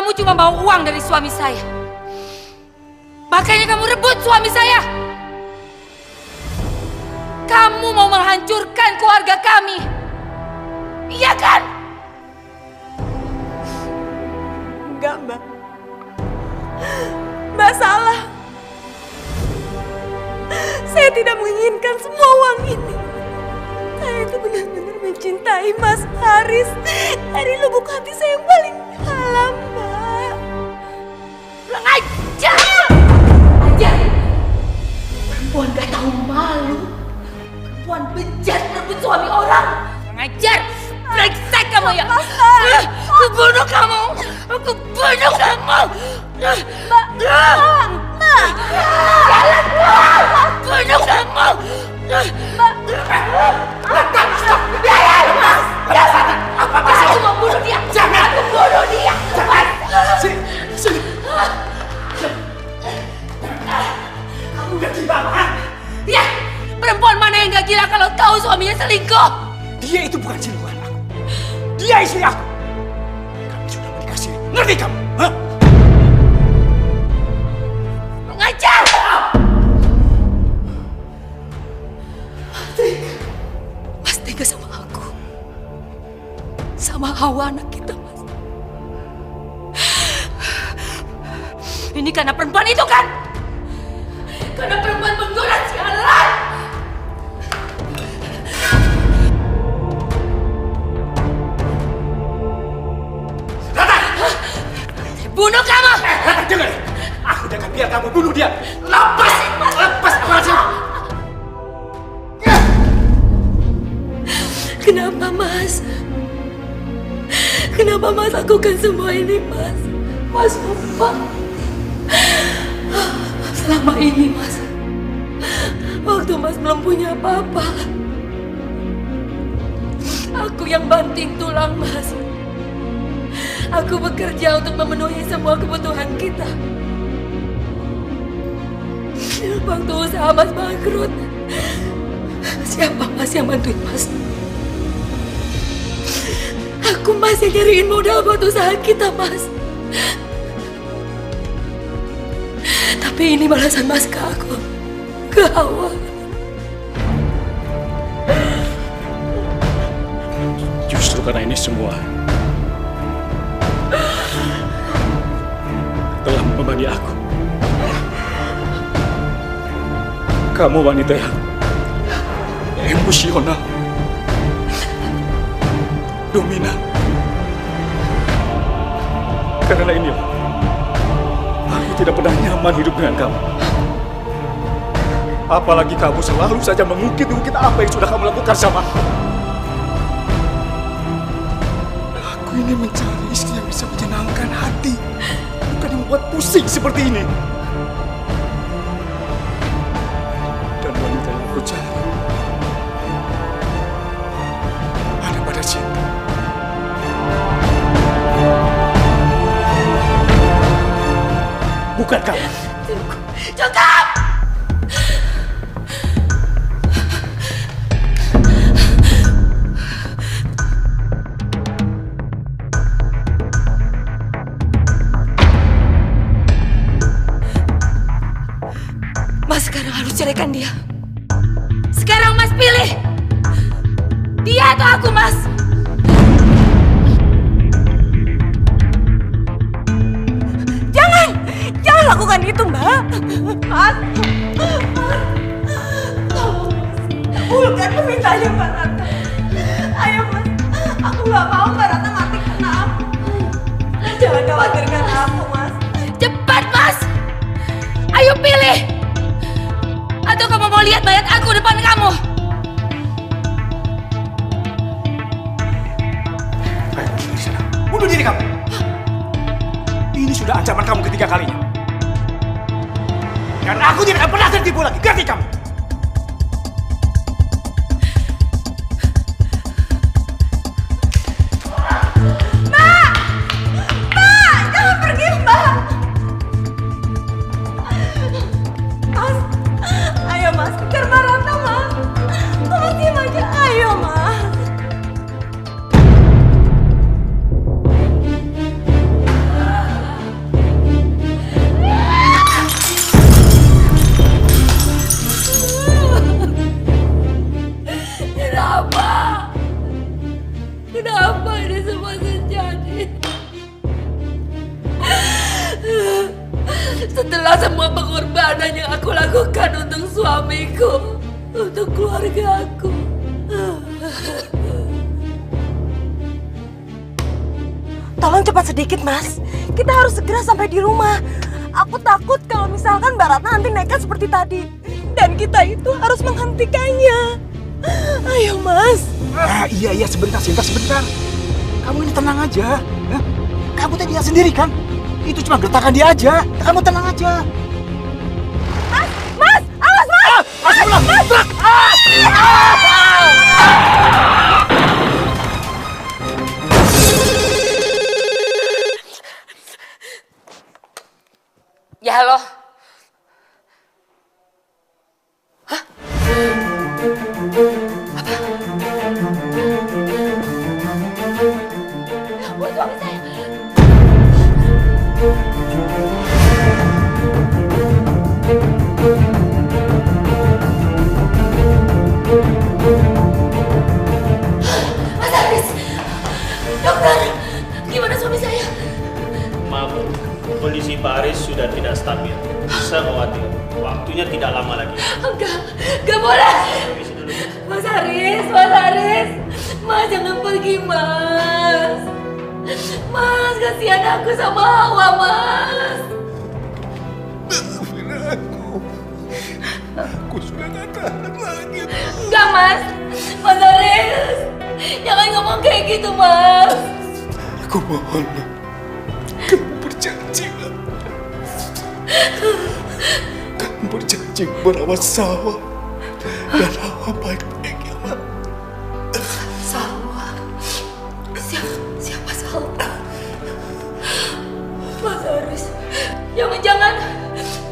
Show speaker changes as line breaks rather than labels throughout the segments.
kamu cuma mau uang dari suami saya. Makanya kamu rebut suami saya. Kamu mau menghancurkan keluarga kami. Iya kan?
Enggak, Mbak. Mbak salah. Saya tidak menginginkan semua uang ini. Saya itu benar-benar mencintai Mas Haris dari lubuk hati saya yang paling dalam, Mbak.
Kurang ajar! Ajar! Perempuan gak tahu malu. Perempuan bejat merebut suami orang. Kurang ajar! Brengsek kamu ya! Aku bunuh kamu! Aku bunuh kamu!
Mbak! Mbak!
Jalan keluar! Bunuh kamu!
Mbak!
Stop! Biarin, Mas! Jangan! Aku mau bunuh dia! Jangan! Aku bunuh dia! Jangan!
Sini! Kamu gak gila, kan?
Ya! Perempuan mana yang gak gila kalau tahu suaminya selingkuh?
Dia itu bukan selingkuhan aku. Dia istri aku. Kami sudah menikah siri. Ngerti kamu? Hah?
Mengajar! Mas tega sama aku. Sama Hawa anak kita, Mas. Ini karena perempuan itu kan? Karena perempuan penggoda sialan! Bunuh kamu!
Dengar! Aku tidak akan biar kamu bunuh dia. Lepas! Lepas!
Kenapa, Mas? Kenapa Mas lakukan semua ini, Mas? Mas lupa. Selama ini, Mas, waktu Mas belum punya apa-apa, aku yang banting tulang, Mas. Aku bekerja untuk memenuhi semua kebutuhan kita. Waktu usaha Mas bangkrut, siapa Mas yang bantuin Mas? Aku masih nyariin modal buat usaha kita, Mas. Tapi ini balasan Mas ke aku, ke Hawa.
Justru karena ini semua telah membebani aku. Kamu wanita yang emosional, dominan. Karena inilah aku tidak pernah nyaman hidup dengan kamu. Apalagi kamu selalu saja mengungkit-ungkit apa yang sudah kamu lakukan sama aku. Aku ini mencari istri yang bisa menyenangkan hati, bukan yang membuat pusing seperti ini. Dan wanita yang aku cari ada pada cinta. Bukan kamu.
Cukup! Mas sekarang harus ceraikan dia. Sekarang Mas pilih. Dia atau aku, Mas?
Jangan lakukan itu, Mbak. Mas. Kabulkan permintaannya Mbak Ratna. Ayo, Mas. Aku nggak mau Mbak Ratna mati karena aku. Jangan khawatirkan aku, Mas.
Cepat, Mas! Ayo pilih! Atau kamu mau lihat mayat aku depan kamu?
Ayo, di sana. Bunuh diri kamu. Ini sudah ancaman kamu ketiga kalinya. Dan aku tidak akan pernah tertipu lagi. Ngerti kamu?
Mbak! Mbak! Jangan pergi, Mbak! Mas! Ayo, Mas. Kejar Mbak Ratna, Mas. Mas, diam aja. Ayo, Mas.
rela semua pengorbanan yang aku lakukan untuk suamiku, untuk keluarga aku.
Tolong cepat sedikit, Mas. Kita harus segera sampai di rumah. Aku takut kalau misalkan Mbak Ratna nanti nekat seperti tadi. Dan kita itu harus menghentikannya. Ayo, Mas.
Iya, sebentar. Kamu ini tenang aja. Ya? Kamu tadi lihat sendiri kan? Itu cuma gertakan dia aja. Kamu tenang aja.
Mas! Awas, Mas!
Ya halo. Hah? Apa? Suami saya. Mas Haris, dokter, gimana suami saya?
Maaf, kondisi Pak Aris sudah tidak stabil. Saya khawatir, waktunya tidak lama lagi.
Enggak boleh.
Permisi dulu.
Mas Haris, Mas jangan pergi, Mas. Mas, kasihan aku sama Hawa, Mas.
Aku sudah gak tahan lagi.
Enggak, Mas. Mas Haris, jangan ngomong kayak gitu, Mas.
Aku mohon, kamu berjanji, kamu berjanji merawat sawah dan Hawa baik-baik ya, Mak.
Salwa. Siapa Salwa? Mas Haris, jangan.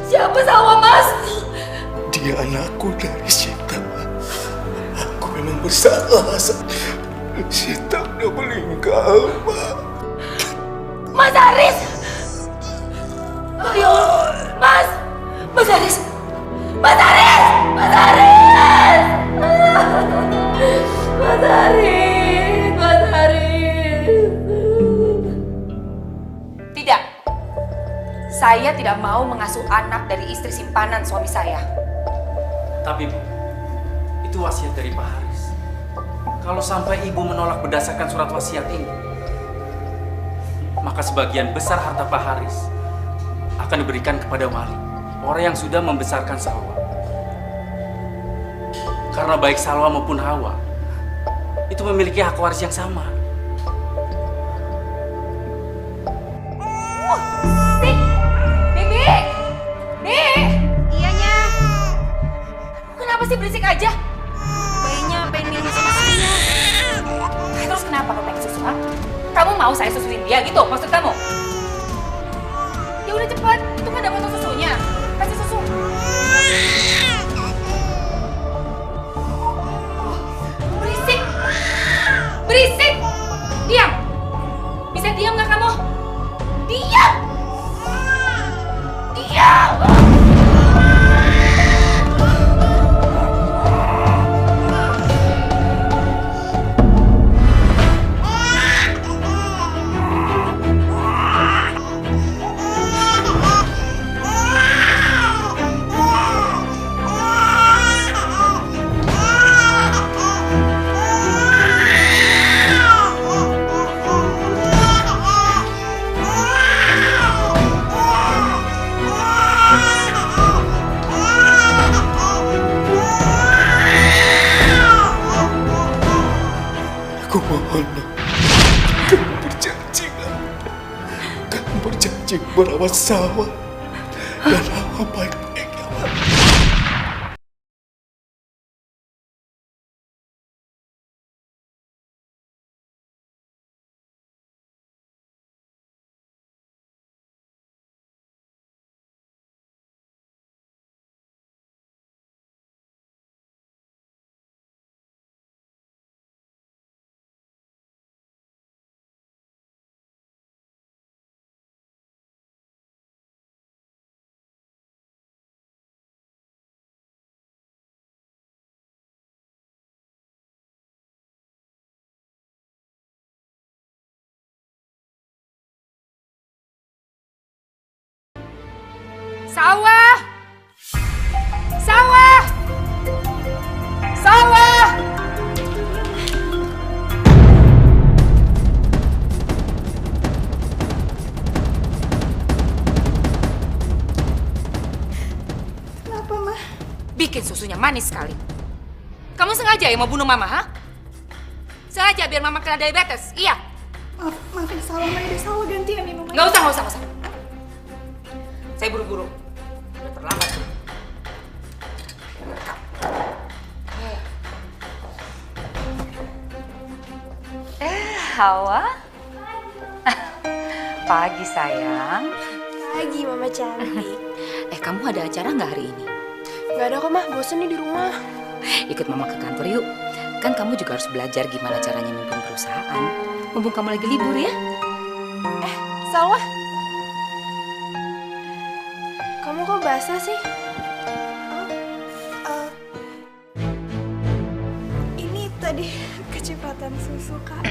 Siapa Salwa, Mas?
Dia anakku dari Sita. Aku memang bersalah. Sita udah meninggal, Mak.
Mas Haris! Ayo, Mas! Mas Haris! Mas Haris! Mas Haris! Mas Haris! Mas Haris! Tidak. Saya tidak mau mengasuh anak dari istri simpanan suami saya.
Tapi Bu, itu wasiat dari Pak Haris. Kalau sampai Ibu menolak berdasarkan surat wasiat ini, maka sebagian besar harta Pak Haris akan diberikan kepada wali, orang yang sudah membesarkan Salwa. Karena baik Salwa maupun Hawa itu memiliki hak waris yang sama.
Bibi!
Iyanya,
Kenapa sih berisik aja?
bayinya pengen minum sama saya.
Terus kenapa kamu pengen susu? Ha? Kamu mau saya susuin dia gitu maksud kamu? Ya udah cepat, itu kan ada botol susunya. Kasih susu. Berisik. Berisik. Diam. Bisa diam nggak kamu? Diam. Diam.
Aku mohon, kamu berjanji, kamu berjanji merawat sawah dan Hawa baik-baik ya, Mak.
Sawah! Sawah! Sawah!
Kenapa, Ma?
Bikin susunya manis sekali. Kamu sengaja ya mau bunuh Mama, ha? Sengaja biar Mama kena diabetes? Iya?
Maafin Salwa, Ma. Udah Salwa gantian minum.
Nggak usah. Saya buru-buru. Udah terlambat. Hawa? Pagi, sayang.
Pagi, Mama cantik.
Kamu ada acara nggak hari ini?
Gak ada kok, Ma. Bosen nih di rumah.
Ikut Mama ke kantor yuk. Kan kamu juga harus belajar gimana caranya memimpin perusahaan. Mumpung kamu lagi libur ya.
Salwa? Kamu kok basah sih? Ini tadi kecepatan susu, Kak.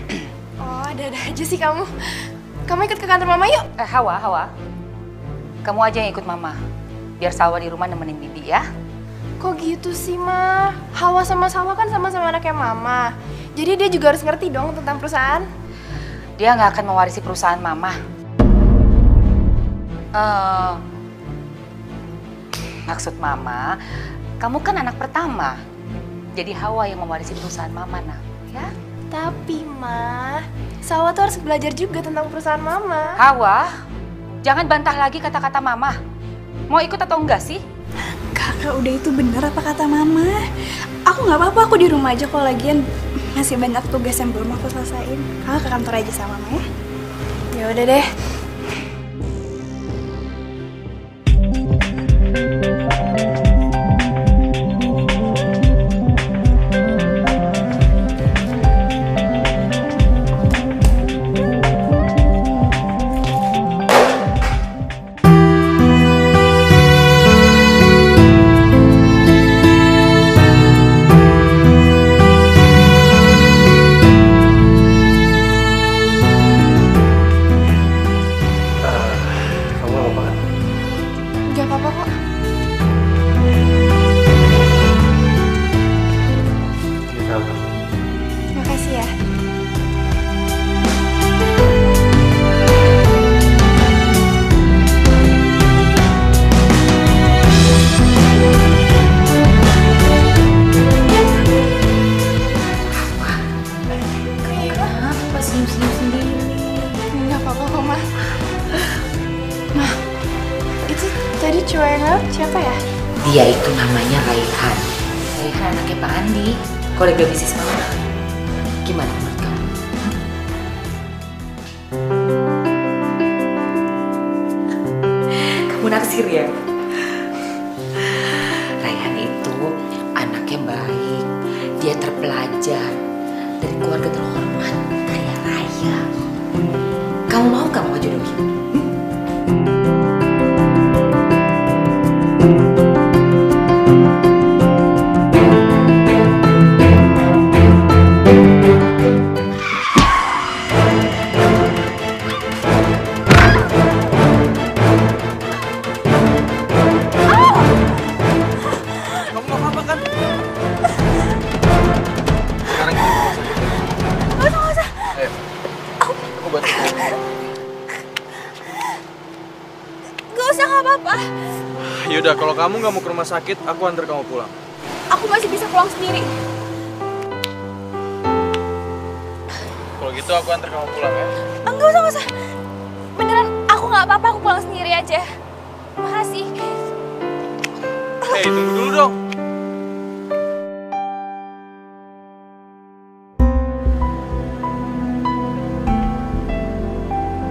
Oh, ada-ada aja sih kamu. Kamu ikut ke kantor Mama yuk.
Hawa. Kamu aja yang ikut Mama. Biar Salwa di rumah nemenin Bibi ya.
Kok gitu sih, Ma? Hawa sama Salwa kan sama-sama anaknya Mama. Jadi dia juga harus ngerti dong tentang perusahaan.
Dia nggak akan mewarisi perusahaan Mama. Maksud Mama, kamu kan anak pertama. Jadi Hawa yang mewarisi perusahaan Mama, nak. Ya?
Tapi, Ma, Salwa tuh harus belajar juga tentang perusahaan Mama.
Hawa, jangan bantah lagi kata-kata Mama. Mau ikut atau enggak sih?
Kakak, udah itu bener apa kata Mama? Aku nggak apa-apa, aku di rumah aja kok, lagian masih banyak tugas yang belum aku selesaiin. Kakak ke kantor aja sama Mama ya.
Ya udah deh. Gak apa-apa kok. Makasih ya.
Kenapa senyum-senyum sendiri?
Gak apa-apa kok, Ma. Ma, itu tadi cowok yang ngelap siapa ya?
Dia itu namanya Raihan. Raihan anaknya Pak Andi, kolega bisnis Mama. Gimana menurut kamu? Kamu naksir ya? Raihan itu anaknya baik, dia terpelajar, dari keluarga terhormat, kaya raya. Kamu mau kamu jodohin?
Gak usah, gak apa-apa.
Yaudah, kalau kamu nggak mau ke rumah sakit, aku antar kamu pulang.
Aku masih bisa pulang sendiri.
Kalau gitu aku antar kamu pulang ya.
Enggak usah. Beneran, aku gak apa-apa, aku pulang sendiri aja. Makasih.
Hei, tunggu dulu dong.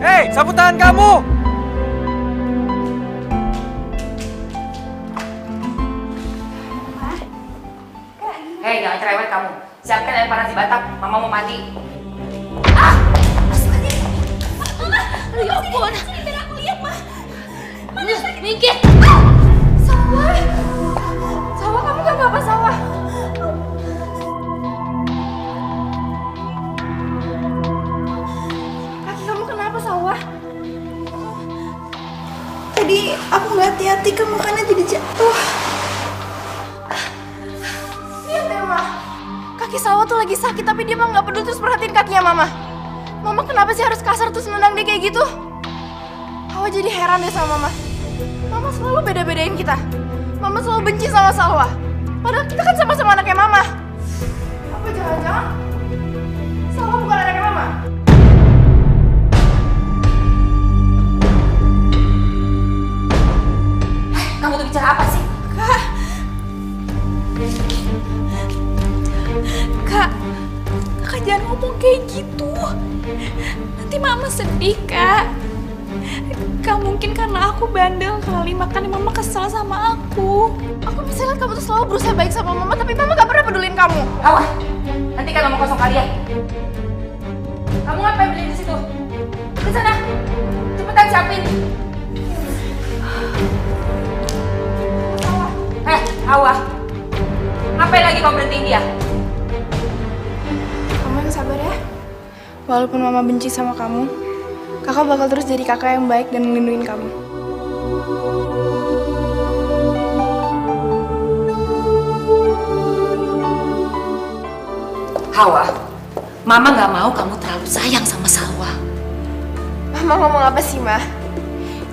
Hei, sapu tangan kamu!
Hei, jangan cerewet kamu. Siapkan air panas di batap. Mama mau mandi.
Aduh, ya ampun. Biar aku lihat, Ma. Mana sakit?
Minggir.
Sawah. Sawah, kamu gak apa-apa, Sawah. Kaki kamu kenapa, Sawah? Tadi
tadi aku nggak hati-hati kan makanya jadi jatuh.
Lihat deh, Mama. Kaki Salwa tuh lagi sakit tapi dia mah nggak peduli terus perhatiin kakinya Mama. Mama kenapa sih harus kasar terus nendang dia kayak gitu? Hawa jadi heran deh sama Mama. Mama selalu beda-bedain kita. Mama selalu benci sama Salwa. Padahal kita kan sama-sama anaknya Mama. Apa jangan-jangan Salwa bukan anaknya Mama?
Kamu tuh bicara apa sih?
Kak, Kakak jangan ngomong kayak gitu. Nanti Mama sedih, Kak. Gak mungkin karena aku bandel kali, makanya Mama kesel sama aku.
Aku bisa lihat kamu tuh selalu berusaha baik sama Mama, tapi Mama gak pernah pedulin kamu.
Hawa, nanti kalau mau kosong kalian. Kamu ngapain beli di situ? Ke sana, cepetan siapin. Hawa, ngapain lagi kau berhentiin dia?
Mama yang sabar ya. Walaupun Mama benci sama kamu, Kakak bakal terus jadi kakak yang baik dan melindungi kamu.
Hawa, Mama gak mau kamu terlalu sayang sama Salwa.
Mama ngomong apa sih, Ma?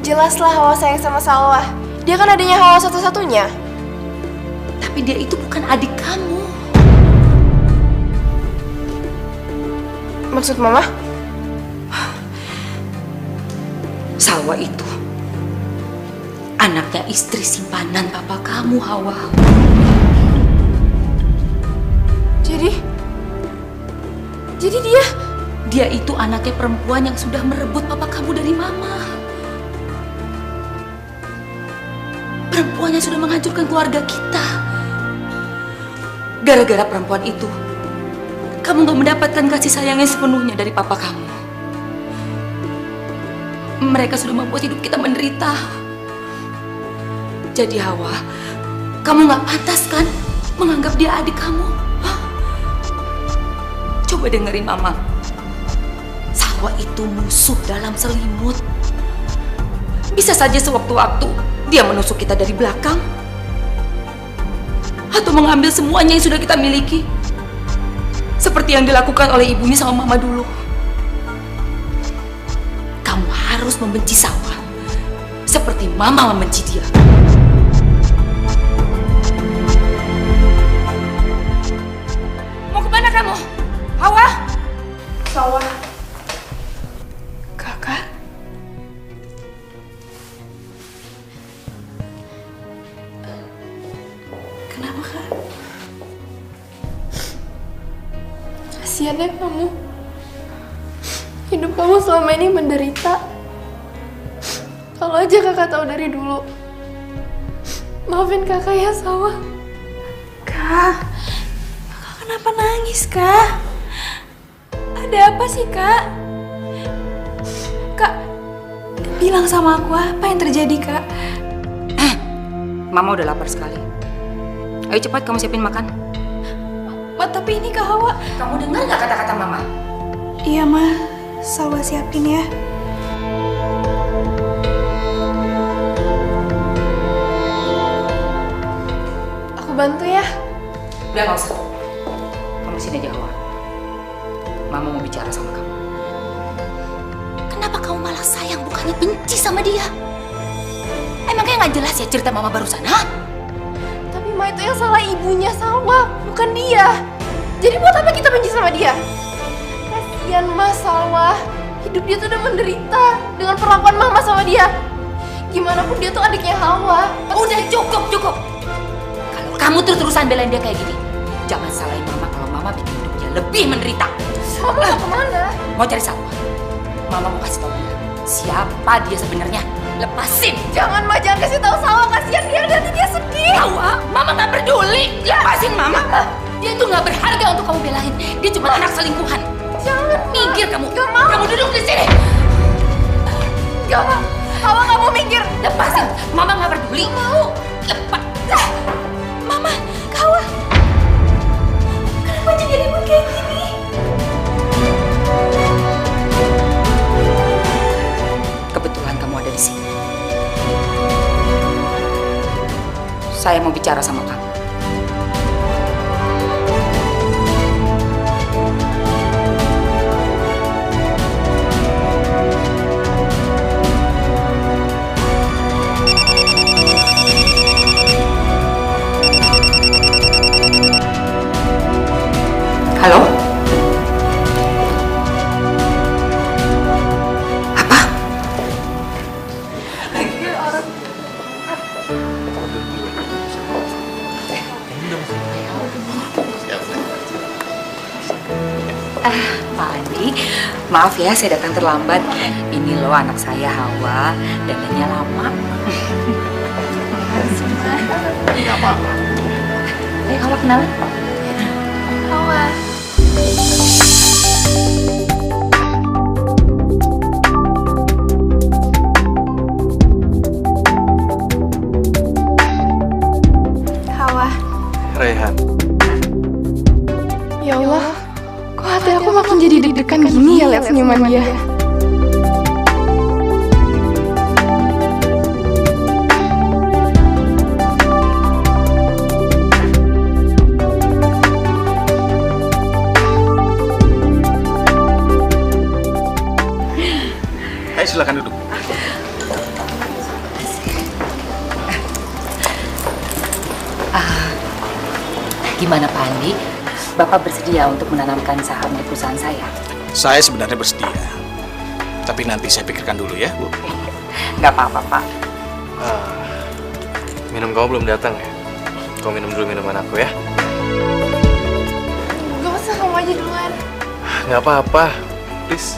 Jelaslah Hawa sayang sama Salwa. Dia kan adanya Hawa satu-satunya.
Tapi dia itu bukan adik kamu.
Maksud Mama?
Salwa itu anaknya istri simpanan papa kamu, Hawa. Jadi dia itu anaknya perempuan yang sudah merebut papa kamu dari Mama. Perempuan yang sudah menghancurkan keluarga kita. Gara-gara perempuan itu, kamu gak mendapatkan kasih sayang yang sepenuhnya dari papa kamu. Mereka sudah membuat hidup kita menderita. Jadi Hawa, kamu gak pantas kan menganggap dia adik kamu? Hah? Coba dengerin Mama. Salwa itu musuh dalam selimut. Bisa saja sewaktu-waktu dia menusuk kita dari belakang. Atau mengambil semuanya yang sudah kita miliki. Seperti yang dilakukan oleh ibunya sama Mama dulu. Kamu harus membenci Salwa seperti Mama membenci dia. Mau kemana kamu? Hawa?
Salwa. Kakak.
Kenapa, Kak?
Kasian ya kamu. Hidup kamu selama ini menderita. Kalau aja kakak tahu dari dulu. Maafin kakak ya, Salwa.
Kak kenapa nangis, Kak? Ada apa sih, Kak? Kak, bilang sama aku apa yang terjadi, Kak?
Mama udah lapar sekali. Ayo cepat kamu siapin makan.
Tapi ini Kak Hawa.
Kamu dengar nggak kata-kata Mama?
Iya, Ma. Salwa siapin ya.
Aku bantu ya.
Udah nggak usah. Kamu di sini aja, Hawa. Mama mau bicara sama kamu. Kenapa kamu malah sayang bukannya benci sama dia? Emangnya nggak jelas ya cerita Mama barusan, ha?
Tapi Ma, itu yang salah ibunya Salwa, bukan dia. Jadi buat apa kita benci sama dia? Kasian Mas Salwa. Hidup dia tuh udah menderita dengan perlakuan Mama sama dia. Gimana pun dia tuh adiknya Hawa.
Udah cukup. Kalau kamu terus-terusan belain dia kayak gini, jangan salahin Mama kalau Mama bikin hidupnya lebih menderita.
Mama mau kemana?
Mau cari Salwa. Mama mau kasih tahu dia siapa dia sebenarnya. Lepasin.
Jangan, Ma, jangan kasih tahu Salwa. Kasian dia, nanti dia sedih.
Hawa, Mama nggak peduli. Lepasin Mama. Dia tuh nggak berharga untuk kamu belain. Dia cuma anak selingkuhan.
Jangan, Ma.
Minggir kamu.
Gak mau.
Kamu duduk di sini.
Gak mau. Hawa nggak mau minggir.
Lepasin. Mama nggak peduli.
Mau.
Lepas.
Mama, Kak Hawa. Kenapa jadi ribut kayak gini?
Kebetulan kamu ada di sini. Saya mau bicara sama kamu. Halo? Apa? Pak Andi, maaf ya saya datang terlambat. Ini loh anak saya Hawa, dandannya lama.
Nggak apa-apa.
Ayo Hawa kenalan.
Hawa. Hawa.
Raihan.
Ya Allah, kok hati aku makin jadi deg-degan gini ya lihat senyuman dia.
Ayo silakan duduk.
Gimana Pak Andi? Bapak bersedia untuk menanamkan saham di perusahaan saya?
Saya sebenarnya bersedia. Tapi nanti saya pikirkan dulu ya, Bu.
Nggak apa-apa, Pak.
Minum kamu belum datang ya? Kau minum dulu minuman aku ya?
Gak usah, kamu aja duluan.
Nggak apa-apa, please.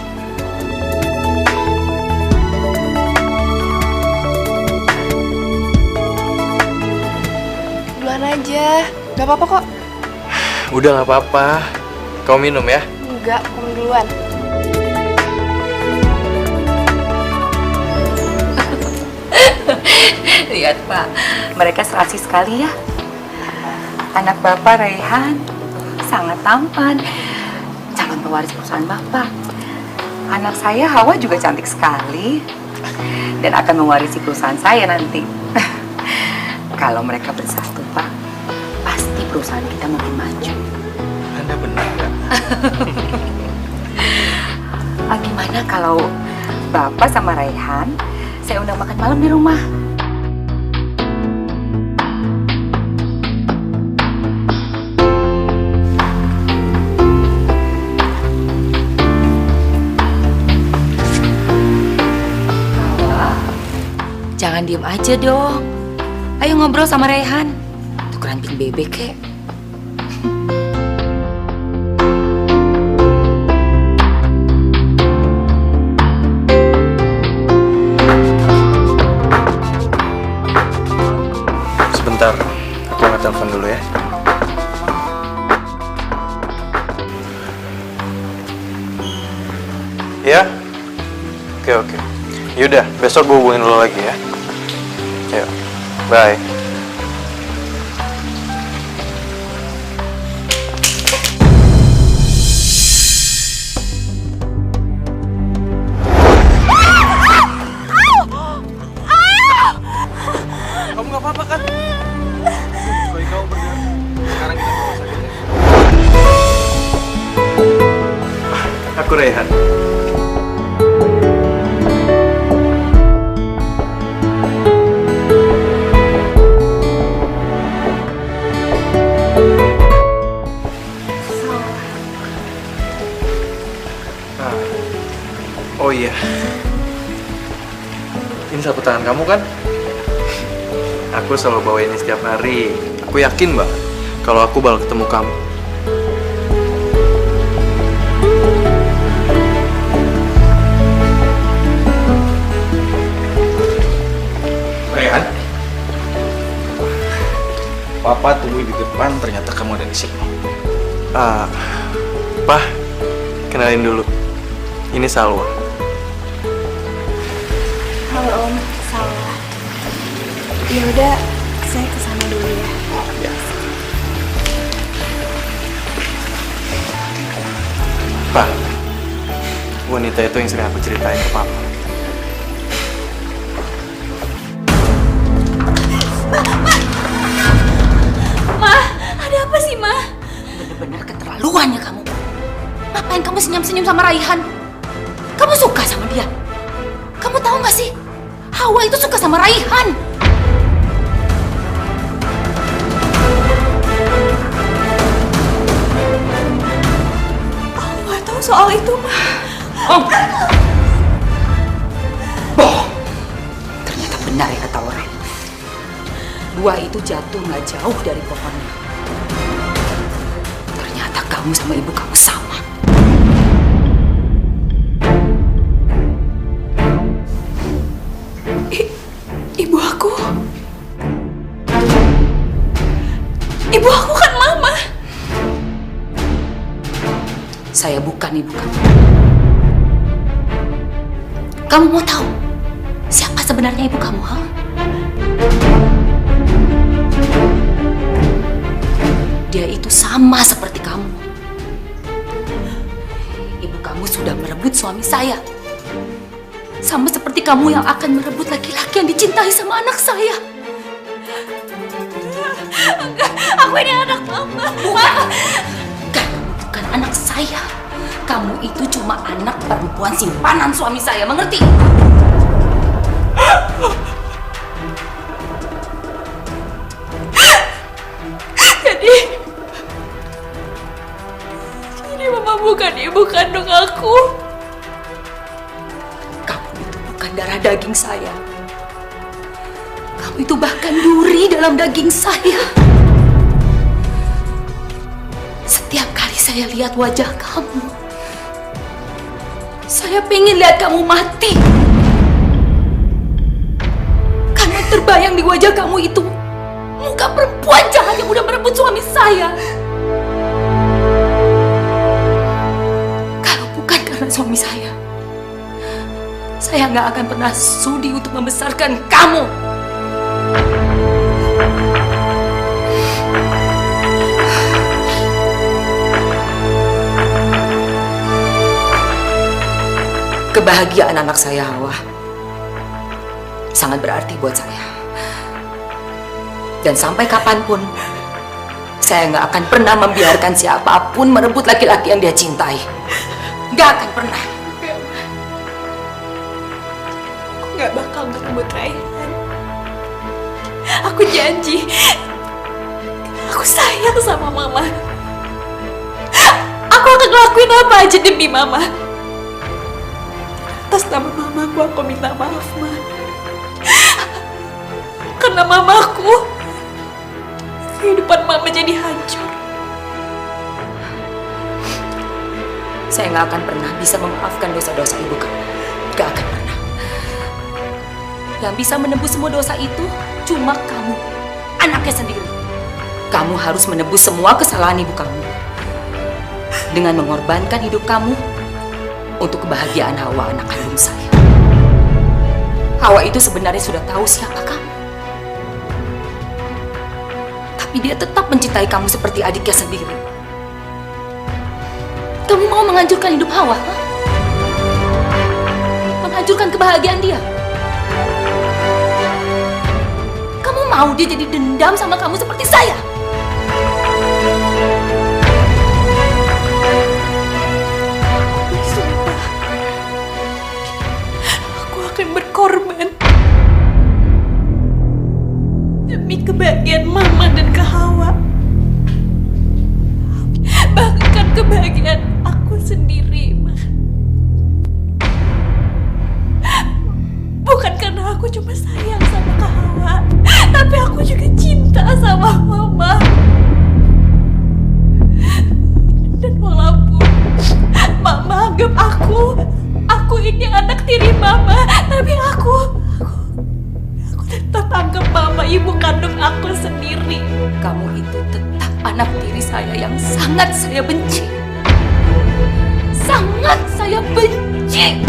Duluan aja. Gak apa-apa kok.
Udah nggak apa-apa. Kau minum ya?
Enggak, kamu duluan.
Lihat Pak, mereka serasi sekali ya. Anak Bapak Raihan sangat tampan, calon pewaris perusahaan Bapak. Anak saya Hawa juga cantik sekali dan akan mewarisi perusahaan saya nanti. Kalau mereka bersatu Pak, pasti perusahaan kita makin maju.
Anda benar nggak?
Gimana kalau Bapak sama Raihan saya undang makan malam di rumah? Jangan diem aja dong. Ayo ngobrol sama Raihan. Tukeran pin bebek kek.
Sebentar, aku angkat telepon dulu ya. Ya? Oke. Yaudah, besok gue hubungin lo lagi ya. Yuk, bye. Kamu nggak apa-apa kan? Baik kamu berdua. Sekarang kita ke rumah sakit ya. Aku Raihan. Oh iya, ini sapu tangan kamu kan? Aku selalu bawa ini setiap hari. Aku yakin banget kalau aku bakal ketemu kamu.
Raihan, Papa tunggu di depan, ternyata kamu ada di sini.
Pak, kenalin dulu. Ini Salwa.
Halo Om, salah. Ya udah, saya kesana dulu ya.
Ya.
Pak, wanita itu yang sering aku ceritain ke Papa.
kamu senyum-senyum sama Raihan? Kamu suka sama dia? Kamu tahu gak sih? Hawa itu suka sama Raihan.
Aku nggak tahu soal itu, Ma.
Bohong. Ternyata benar ya kata orang. Buah itu jatuh gak jauh dari pohonnya. Ternyata kamu sama ibu kamu sama.
Ibu aku. Ibu aku kan Mama.
Saya bukan ibu kamu. Kamu mau tahu siapa sebenarnya ibu kamu, ha? Dia itu sama seperti kamu. Ibu kamu sudah merebut suami saya. Sama seperti kamu yang akan merebut laki-laki yang dicintai sama anak saya.
Enggak, aku ini anak Mama.
Bukan, kamu bukan anak saya. Kamu itu cuma anak perempuan simpanan suami saya, mengerti?
Jadi Mama bukan ibu kandung aku.
Kamu itu bukan darah daging saya. Kamu itu bahkan duri dalam daging saya. Setiap kali saya lihat wajah kamu, saya pengen lihat kamu mati. Karena terbayang di wajah kamu itu muka perempuan jahat yang udah merebut suami saya. Kalau bukan karena suami saya nggak akan pernah sudi untuk membesarkan kamu. Kebahagiaan anak saya, Hawa, sangat berarti buat saya. Dan sampai kapanpun, saya nggak akan pernah membiarkan siapapun merebut laki-laki yang dia cintai. Nggak akan pernah.
Aku nggak bakal ngerebut Raihan. Aku janji. Aku sayang sama Mama. Aku akan ngelakuin apa aja demi Mama. Atas nama Mamaku, aku minta maaf, Ma. Karena Mamaku, kehidupan Mama jadi hancur.
Saya nggak akan pernah bisa memaafkan dosa-dosa ibu kamu. Nggak akan pernah. Yang bisa menebus semua dosa itu cuma kamu, anaknya sendiri. Kamu harus menebus semua kesalahan ibu kamu dengan mengorbankan hidup kamu untuk kebahagiaan Hawa, anak kandung saya. Hawa itu sebenarnya sudah tahu siapa kamu. Tapi dia tetap mencintai kamu seperti adiknya sendiri. Kamu mau menghancurkan hidup Hawa? Ha? Menghancurkan kebahagiaan dia? Kamu mau dia jadi dendam sama kamu seperti saya?
Berkorban demi kebahagiaan Mama dan Kak Hawa, bahkan kebahagiaan aku sendiri, Ma. Bukan karena aku cuma sayang sama Kak Hawa, tapi aku juga cinta sama Mama. Dan walaupun Mama anggap aku ini anak tiri Mama, tapi aku tetap anggap Mama ibu kandung aku sendiri.
Kamu itu tetap anak tiri saya yang sangat saya benci. Sangat saya benci.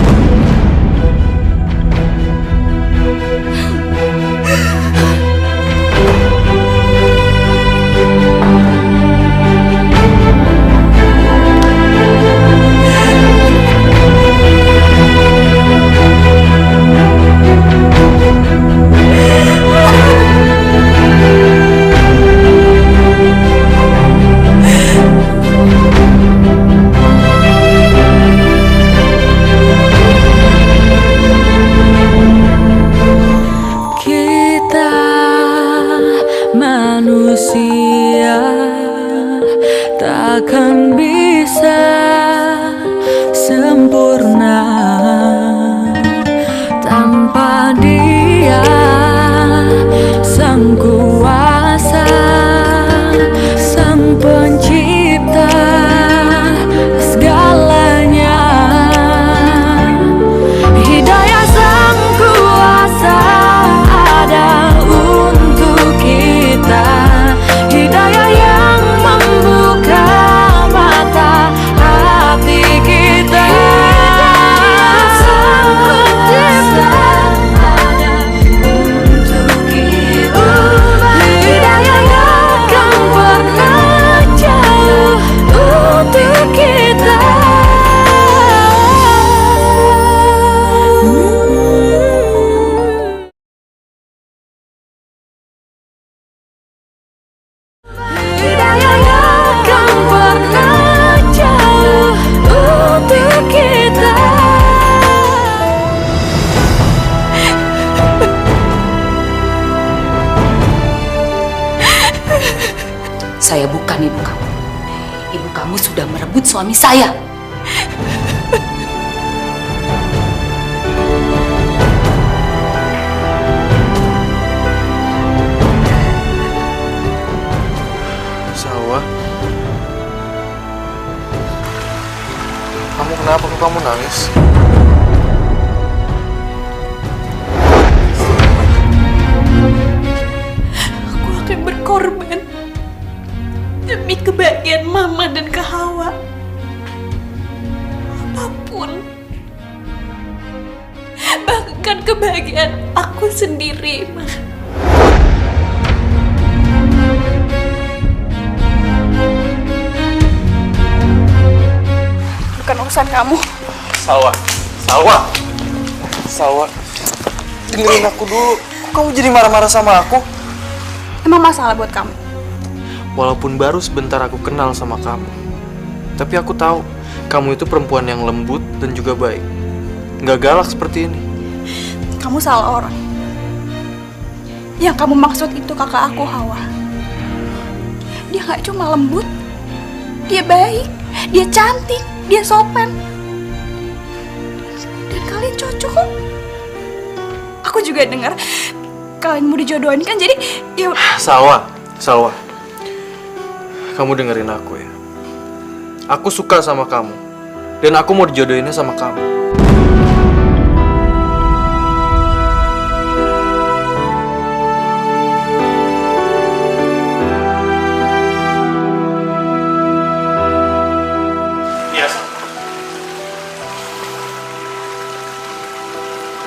Sang Kuasa, Sang Pencipta segalanya. Hidayah Sang Kuasa ada untuk kita. Hidayah yang membuka mata hati kita. Sang Pencipta ada untuk kita. Hidayah yang akan pernah jauh untuk kita. Hidayah yang akan pernah jauh untuk kita.
Saya bukan ibu kamu. Ibu kamu sudah merebut suami saya.
Salwa, kamu kenapa kok kamu nangis?
Aku akan berkorban demi kebahagiaan Mama dan Kak Hawa. Apapun. Bahkan kebahagiaan aku sendiri, Ma. Bukan urusan kamu.
Salwa, Salwa, Salwa, dengerin aku dulu. Kok kamu jadi marah-marah sama aku?
Emang masalah buat kamu?
Walaupun baru sebentar aku kenal sama kamu, tapi aku tahu kamu itu perempuan yang lembut dan juga baik. Nggak galak seperti ini.
Kamu salah orang. Yang kamu maksud itu kakak aku, Hawa. Dia nggak cuma lembut, dia baik, dia cantik, dia sopan. Dan kalian cocok kok. Aku juga dengar kalian mau dijodohin kan, jadi ya.
Salwa, Salwa, kamu dengerin aku ya. Aku suka sama kamu, dan aku mau dijodohinnya sama kamu.
Biasa.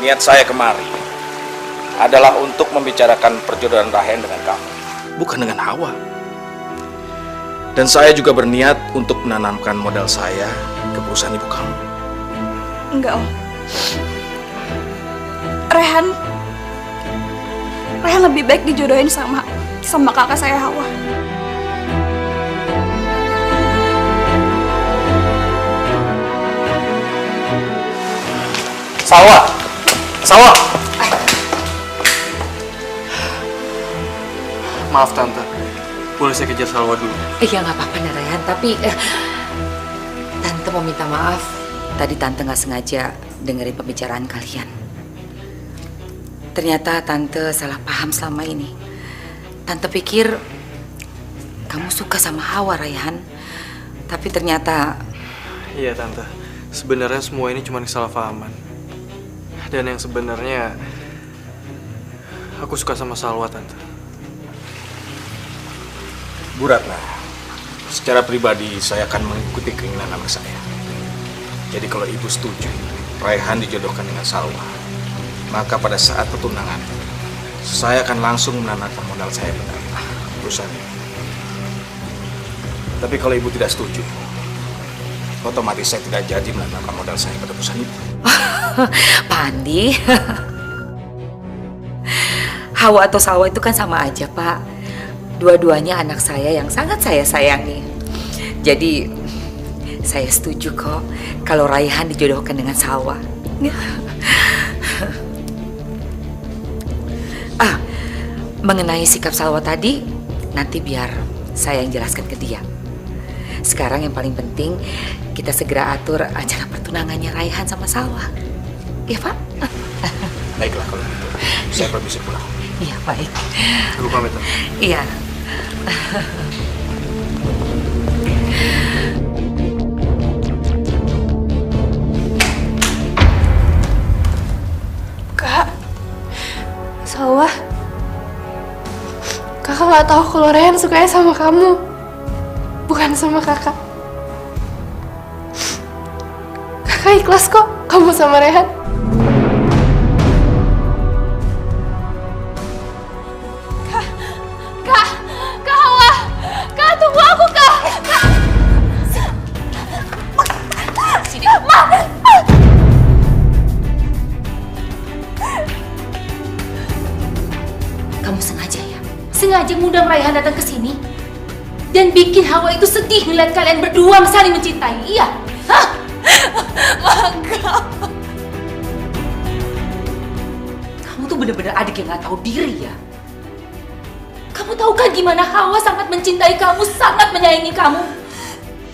Niat saya kemari adalah untuk membicarakan perjodohan Rahen dengan kamu, bukan dengan Hawa. Dan saya juga berniat untuk menanamkan modal saya ke perusahaan ibu kamu.
Enggak, Om. Rehan lebih baik dijodohin sama kakak saya, Hawa.
Salwa, Salwa. Maaf Tante, boleh saya kejar Salwa dulu?
Iya nggak apa-apa Narayan, tapi Tante mau minta maaf. Tadi Tante nggak sengaja dengerin pembicaraan kalian. Ternyata Tante salah paham selama ini. Tante pikir kamu suka sama Hawa, Rayhan. Tapi ternyata...
Iya Tante, sebenarnya semua ini cuma kesalahpahaman. Dan yang sebenarnya aku suka sama Salwa, Tante.
Bu Ratna, secara pribadi saya akan mengikuti keinginan anak saya. Jadi kalau ibu setuju Raihan dijodohkan dengan Salwa, maka pada saat pertunangan saya akan langsung menanamkan modal saya pada perusahaan ini. Tapi kalau ibu tidak setuju, otomatis saya tidak jadi menanamkan modal saya pada perusahaan ibu.
Pak Andi, Hawa atau Salwa itu kan sama aja, Pak. Dua-duanya anak saya yang sangat saya sayangi. Jadi, saya setuju kok kalau Raihan dijodohkan dengan Salwa. Mengenai sikap Salwa tadi, nanti biar saya yang jelaskan ke dia. Sekarang yang paling penting, kita segera atur acara pertunangannya Raihan sama Salwa. Ya, Pak?
Baiklah kalau gitu. Saya permisi pulang.
Iya, baik.
Gue pamit.
Iya.
Kak, Salwa, kakak nggak tahu kalau Rayhan sukanya sama kamu, bukan sama kakak. Kakak ikhlas kok kamu sama Rayhan. Kak Hawa, Kak tunggu aku Kak.
Sini. Kamu sengaja ya? Sengaja ngundang Rayhan datang ke sini? Dan bikin Hawa itu sedih ngeliat kalian berdua saling mencintai, iya? Hah? Kamu tuh bener-bener adik yang gak tahu diri ya? Kamu tahu kan gimana Hawa sangat mencintai kamu, sangat menyayangi kamu?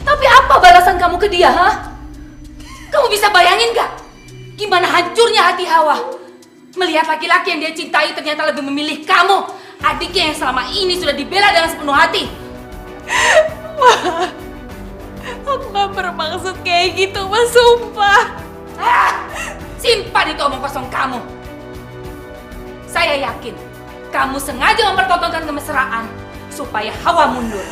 Tapi apa balasan kamu ke dia, ha? Kamu bisa bayangin gak? Gimana hancurnya hati Hawa melihat laki-laki yang dia cintai ternyata lebih memilih kamu, adiknya yang selama ini sudah dibela dengan sepenuh hati.
Ma, aku gak bermaksud kayak gitu, Ma, sumpah.
Simpan itu omong kosong kamu. Saya yakin kamu sengaja mempertontonkan kemesraan supaya Hawa mundur.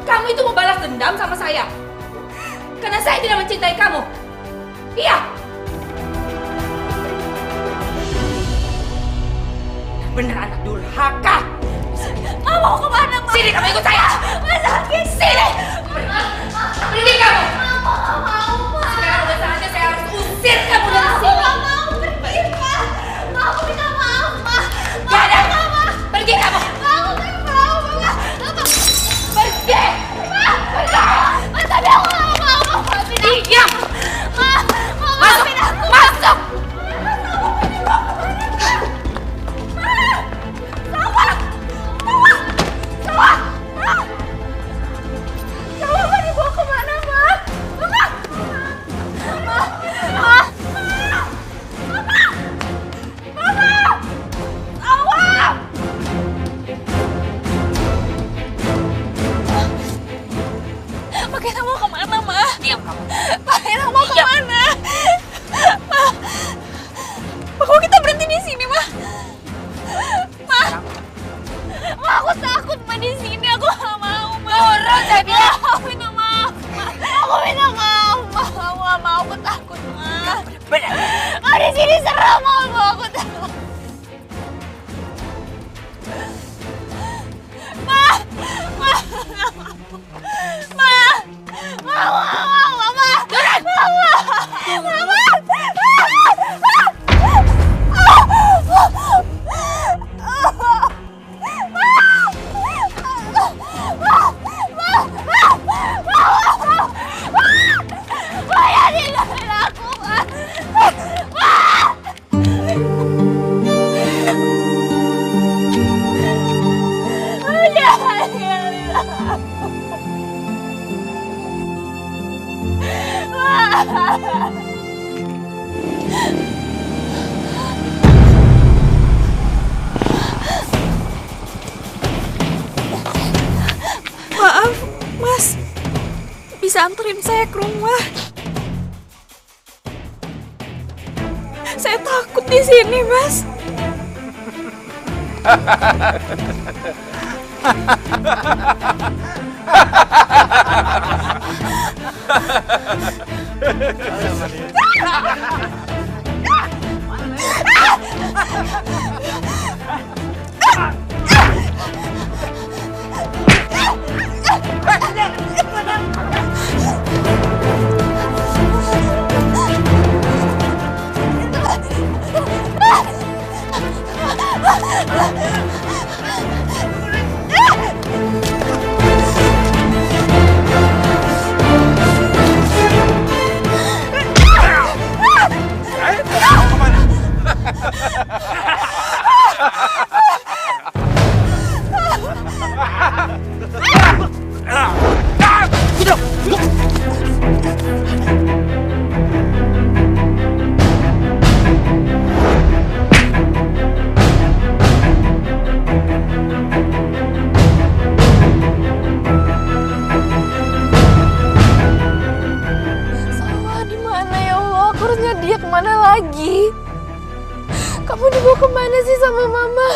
Kamu itu mau balas dendam sama saya karena saya tidak mencintai kamu. Iya. Bener anak durhaka.
Ma, mau kemana, Ma?
Sini, kamu ikut saya.
Ma, sakit.
Sini. Pergi kamu.
Ma, mau, Ma.
Sekarang udah saatnya saya harus usir kamu dari sini.
Aku gak mau pergi, Ma. Ma, aku minta maaf, Ma.
Gak ada. Pergi kamu.
Ma, aku gak mau, Ma.
Pergi.
Ma, tapi aku gak mau, Ma. Maafin aku.
Diam.
Ma,
Masuk.
maafin aku.
Masuk.
Salwa mau dibawa kemana, Ma? Ma! Makanya mau kemana, Ma?
Diam kamu.
Makanya mau kemana? Ma, kok kita berhenti di sini, Ma? Ma, aku takut, Ma, di sini. Aku gak mau, Ma.
Turun, saya bilang.
Aku minta maaf, Ma. Aku minta maaf, Ma. Aku gak mau, aku takut, Ma.
Benar.
Ma, di sini serem, Ma. Aku takut. Ma, Ma, Ma, Ma, Ma, Ma, Maaf, Mas. Bisa anterin saya ke rumah? Saya takut di sini, Mas.
lagi. Kamu dibawa kemana sih sama mama?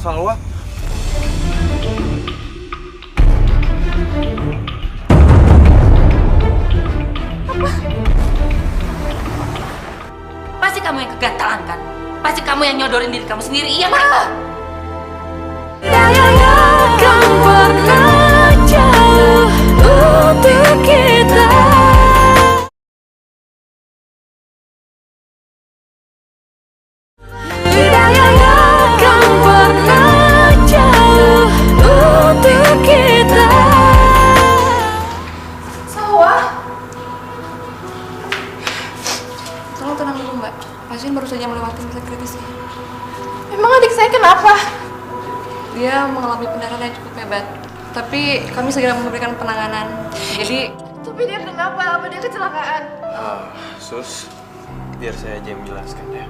Salwa?
Pasti kamu yang kegatalan kan? Pasti kamu yang nyodorin diri kamu sendiri, iya kan?
Akan pernah jauh untuk kita. Akan pernah jauh untuk kita.
Salwa. Tolong tenang dulu Mbak. Pasien baru saja melewati masa kritis.
Emang adik saya kenapa?
Dia mengalami pendarahan yang cukup hebat. Tapi kami segera memberikan penanganan. Jadi
Tapi dia kenapa? Apa dia kecelakaan?
Sus, biar saya aja yang menjelaskan ya.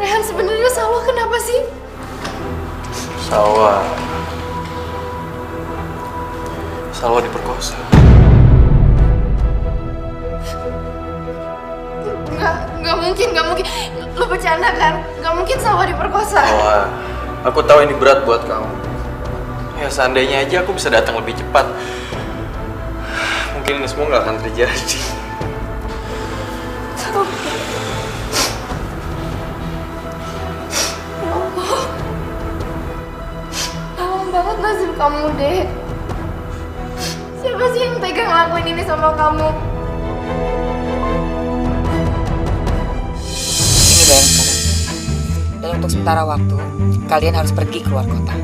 Rehan, sebenarnya Salwa kenapa sih?
Salwa diperkosa.
Nggak mungkin. Lu bercanda kan? Nggak mungkin Salwa diperkosa.
Salwa, aku tahu ini berat buat kamu. Ya seandainya aja aku bisa datang lebih cepat. Mungkin ini semua nggak akan terjadi.
Tolong banget nasib kamu deh. Siapa sih yang tega ngelakuin ini sama kamu?
Ini bayang kalian. Dan untuk sementara waktu, kalian harus pergi keluar kota.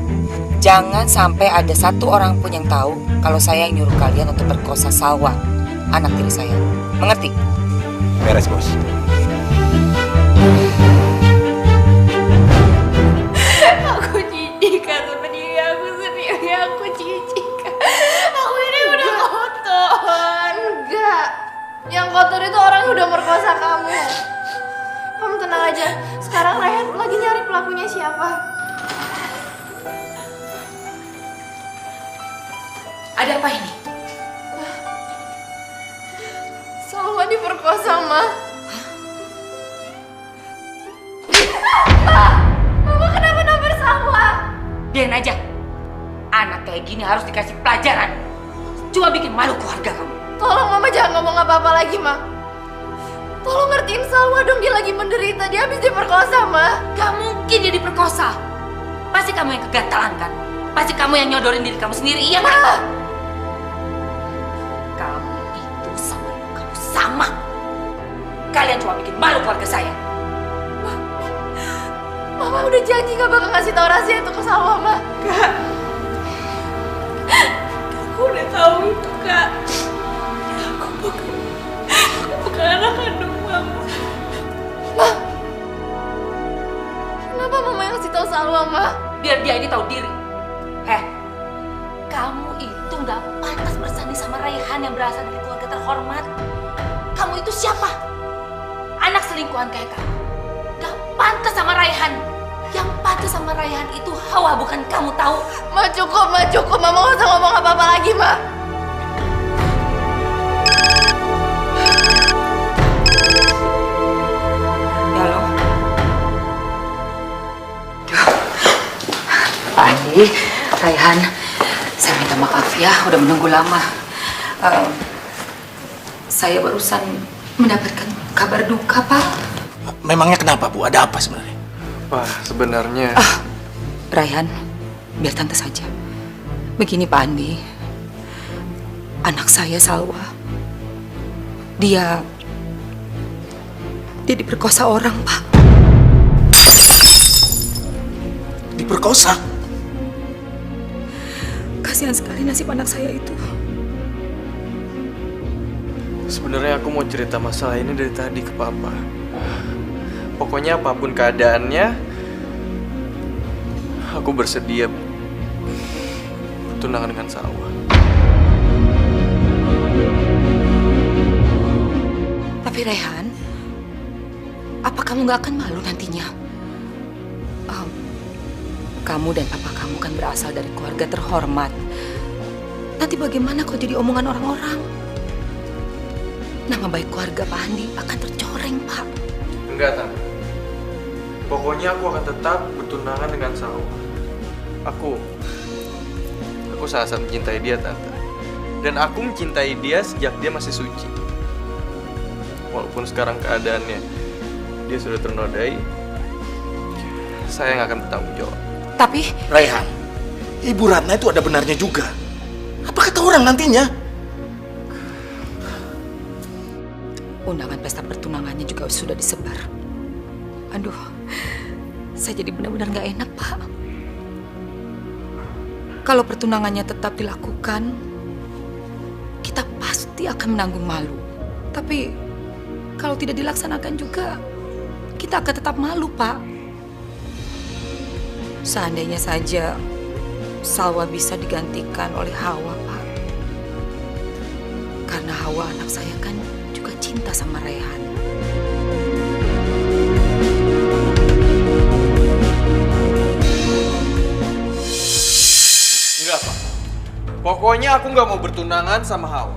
Jangan sampai ada satu orang pun yang tahu kalau saya yang nyuruh kalian untuk perkosa Salwa, anak tiri saya. Mengerti?
Beres, Bos.
Aku jijik kan sama diri aku sendiri. Aku jijik. Aku ini udah kotor. Enggak. Yang kotor itu orang yang udah merkosa kamu. Kamu tenang aja. Sekarang Rehan lagi nyari pelakunya siapa.
Ada apa ini?
Salwa diperkosa, Ma. Mama kenapa nampar Salwa?
Biarin aja. Anak kayak gini harus dikasih pelajaran. Cuma bikin malu keluarga kamu.
Tolong Mama jangan ngomong apa-apa lagi, Ma. Tolong ngertiin Salwa dong, dia lagi menderita. Dia habis diperkosa, Ma.
Gak mungkin dia diperkosa. Pasti kamu yang kegatalan kan? Pasti kamu yang nyodorin diri kamu sendiri, iya kan? Kamu itu sama ibu kamu sama. Kalian cuma bikin malu keluarga saya.
Mama udah janji gak bakal ngasih tau rahasia itu ke Salwa, Ma.
Kak, aku udah tahu itu Kak. Aku bukan anak kandung Mama.
Ma, kenapa Mama yang ngasih tau Salwa, Ma?
Biar dia ini tahu diri. Kamu itu nggak pantas bersanding sama Raihan yang berasal dari keluarga terhormat. Kamu itu siapa? Anak selingkuhan kayak kamu. Gak pantas sama Raihan. Yang pantas sama Raihan itu Hawa, bukan kamu, tahu?
Ma cukup. Mama gak usah ngomong apa-apa lagi, Ma.
Halo. Pak Andi, Raihan, saya minta maaf ya, udah menunggu lama. Saya barusan mendapatkan kabar duka, Pak.
Memangnya kenapa, Bu? Ada apa sebenarnya?
Wah, sebenarnya...
Raihan, biar tante saja. Begini Pak Andi, anak saya Salwa, dia diperkosa orang, Pak.
Diperkosa?
Kasihan sekali nasib anak saya itu.
Sebenarnya aku mau cerita masalah ini dari tadi ke Papa. Pokoknya apapun keadaannya, aku bersedia bertunangan dengan Salwa.
Tapi Rehan, apa kamu gak akan malu nantinya? Kamu dan papa kamu kan berasal dari keluarga terhormat. Nanti bagaimana kalau jadi omongan orang-orang? Nama baik keluarga Pak Andi akan tercoreng, Pak.
Enggak, Tante. Pokoknya aku akan tetap bertunangan dengan Salwa. Aku sangat mencintai dia, Tante. Dan aku mencintai dia sejak dia masih suci. Walaupun sekarang keadaannya dia sudah ternodai, saya nggak akan bertanggung jawab.
Tapi
Raihan, Ibu Ratna itu ada benarnya juga. Apa kata orang nantinya?
undangan pesta pertunangannya juga sudah disebar. Aduh, saya jadi benar-benar gak enak, Pak. Kalau pertunangannya tetap dilakukan, kita pasti akan menanggung malu. Tapi kalau tidak dilaksanakan juga, kita akan tetap malu, Pak. Seandainya saja Salwa bisa digantikan oleh Hawa, Pak. Karena Hawa anak saya kan juga cinta sama Rehan.
Enggak, Pak. Pokoknya aku nggak mau bertunangan sama Hawa.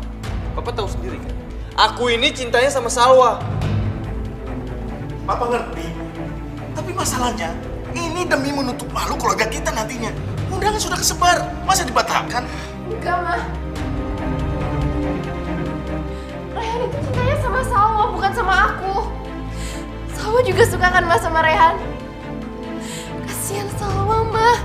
Bapak tahu sendiri kan? Aku ini cintanya sama Salwa.
Papa ngerti. Tapi masalahnya, ini demi menutup malu keluarga kita nantinya. Undangan sudah kesebar, masa dibatalkan?
Enggak, Ma. Rehan itu cintanya sama Salwa, bukan sama aku. Salwa juga suka kan, Ma, sama Rehan. Kasihan Salwa, Ma.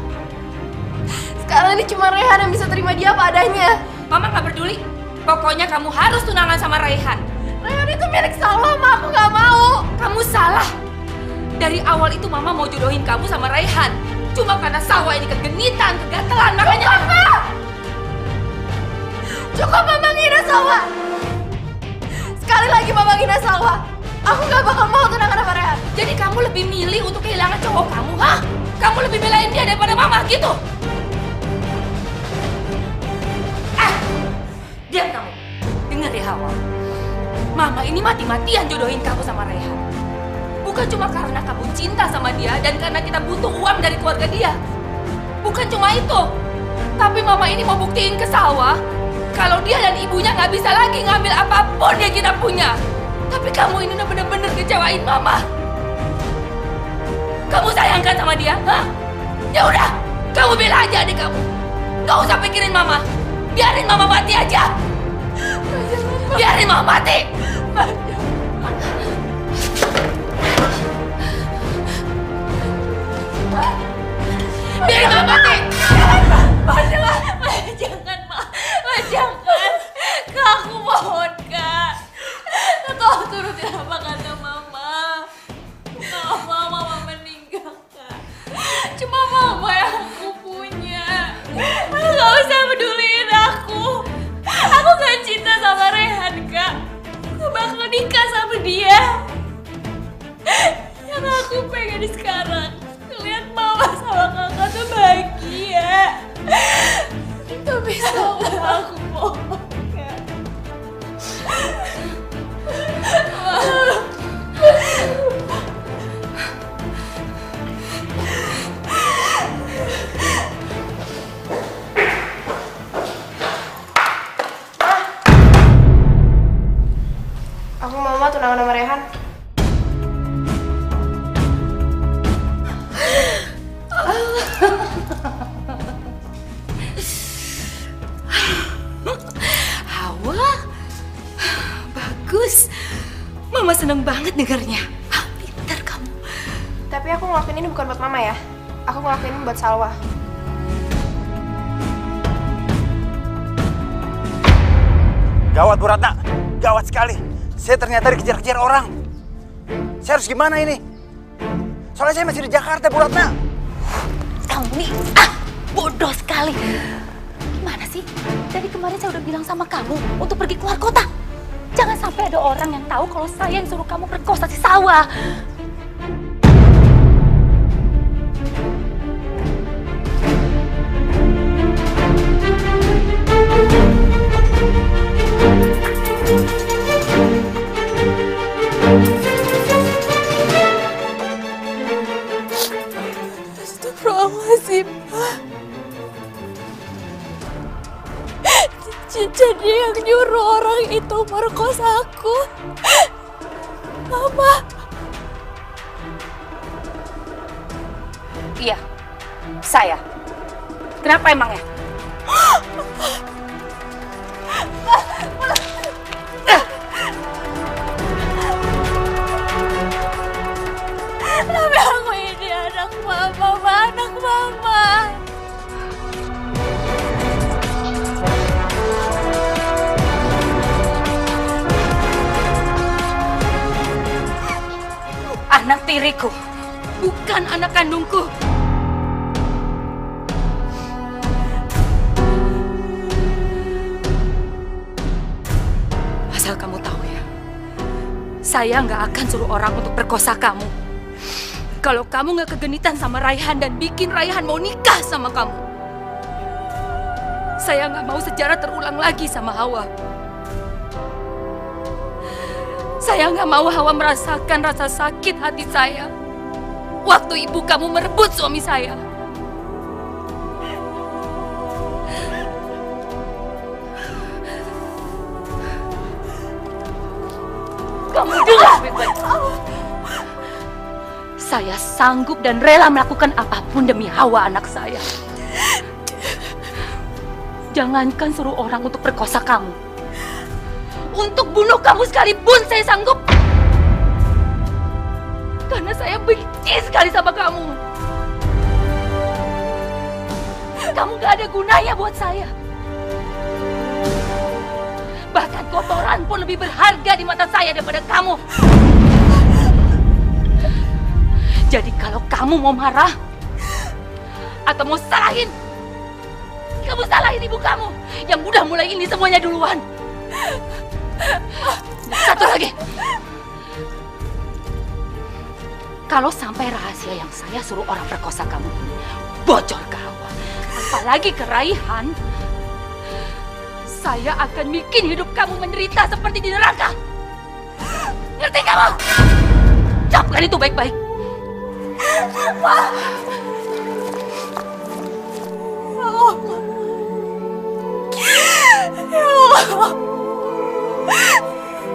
Sekarang ini cuma Rehan yang bisa terima dia apa adanya.
Mama gak peduli. Pokoknya kamu harus tunangan sama Rehan.
Rehan itu milik Salwa, Ma. Aku gak mau.
Kamu salah. Dari awal itu Mama mau jodohin kamu sama Rehan. Cuma karena Salwa ini kegenitan, kegatelan, makanya...
Cukup Mama ngina Salwa. Sekali lagi Mama ngina Salwa. Aku gak bakal mau tunangan sama Rehan.
Jadi kamu lebih milih untuk kehilangan cowok kamu, hah? Kamu lebih belain dia daripada Mama, gitu? Diam kamu. Dengar ya, Hawa. Mama ini mati-matian jodohin kamu sama Rehan. Bukan cuma karena kamu cinta sama dia dan karena kita butuh uang dari keluarga dia. Bukan cuma itu. Tapi Mama ini mau buktiin ke Salwa kalau dia dan ibunya nggak bisa lagi ngambil apapun yang kita punya. Tapi kamu ini udah bener-bener kecewain Mama. Kamu sayangkan sama dia, hah? Ya udah, kamu bela aja adik kamu. Nggak usah pikirin Mama. Biarin Mama mati aja. Biarin Mama mati. Biarin Mama mati.
Jangan, Ma. Jangan. Kak, aku mohon, Kak. Tolong turutin apa kata Mama. Nggak mau Mama meninggal, Kak. Cuma Mama yang aku punya. Nggak usah peduliin aku. Aku gak cinta sama Rehan, Kak. Aku bakal nikah sama dia. Yang aku pengen sekarang lihat Mama sama Kakak tuh bahagia. Tapi sama aku mohon, Kak.
Aku mau Mama tunangan sama Rehan.
Hawa, bagus. Mama seneng banget dengarnya. Pintar kamu.
Tapi aku ngelakuin ini bukan buat Mama ya. Aku ngelakuin ini buat Salwa.
Gawat, Bu Ratna. Gawat sekali. Saya ternyata dikejar-kejar orang. Saya harus gimana ini? Soalnya saya masih di Jakarta, Bu Ratna.
Kamu nih, bodoh sekali. Gimana sih? Dari kemarin saya udah bilang sama kamu untuk pergi keluar kota. Jangan sampai ada orang yang tahu kalau saya yang suruh kamu perkosa si Salwa.
jadi yang nyuruh orang itu merkosa aku. Mama.
Iya, saya. Kenapa emangnya?
Tapi aku ini anak mama, anak mama.
Anak tiriku.
Bukan anak kandungku. Asal kamu tahu ya, saya nggak akan suruh orang untuk perkosa kamu. Kalau kamu nggak kegenitan sama Raihan dan bikin Raihan mau nikah sama kamu, saya nggak mau sejarah terulang lagi sama Hawa. Saya nggak mau Hawa merasakan rasa sakit hati saya waktu ibu kamu merebut suami saya. Kamu dengar baik-baik. Saya sanggup dan rela melakukan apapun demi Hawa anak saya. Jangankan suruh orang untuk perkosa kamu. Untuk bunuh kamu sekalipun saya sanggup. Karena saya benci sekali sama kamu. Kamu gak ada gunanya buat saya. Bahkan kotoran pun lebih berharga di mata saya daripada kamu. Jadi kalau kamu mau marah atau mau salahin, kamu salahin ibu kamu yang udah mulai ini semuanya duluan. Satu lagi. Kalau sampai rahasia yang saya suruh orang perkosa kamu ini bocor ke Hawa, apalagi ke Raihan, saya akan bikin hidup kamu menderita seperti di neraka. Ngerti kamu? Camkan itu baik-baik.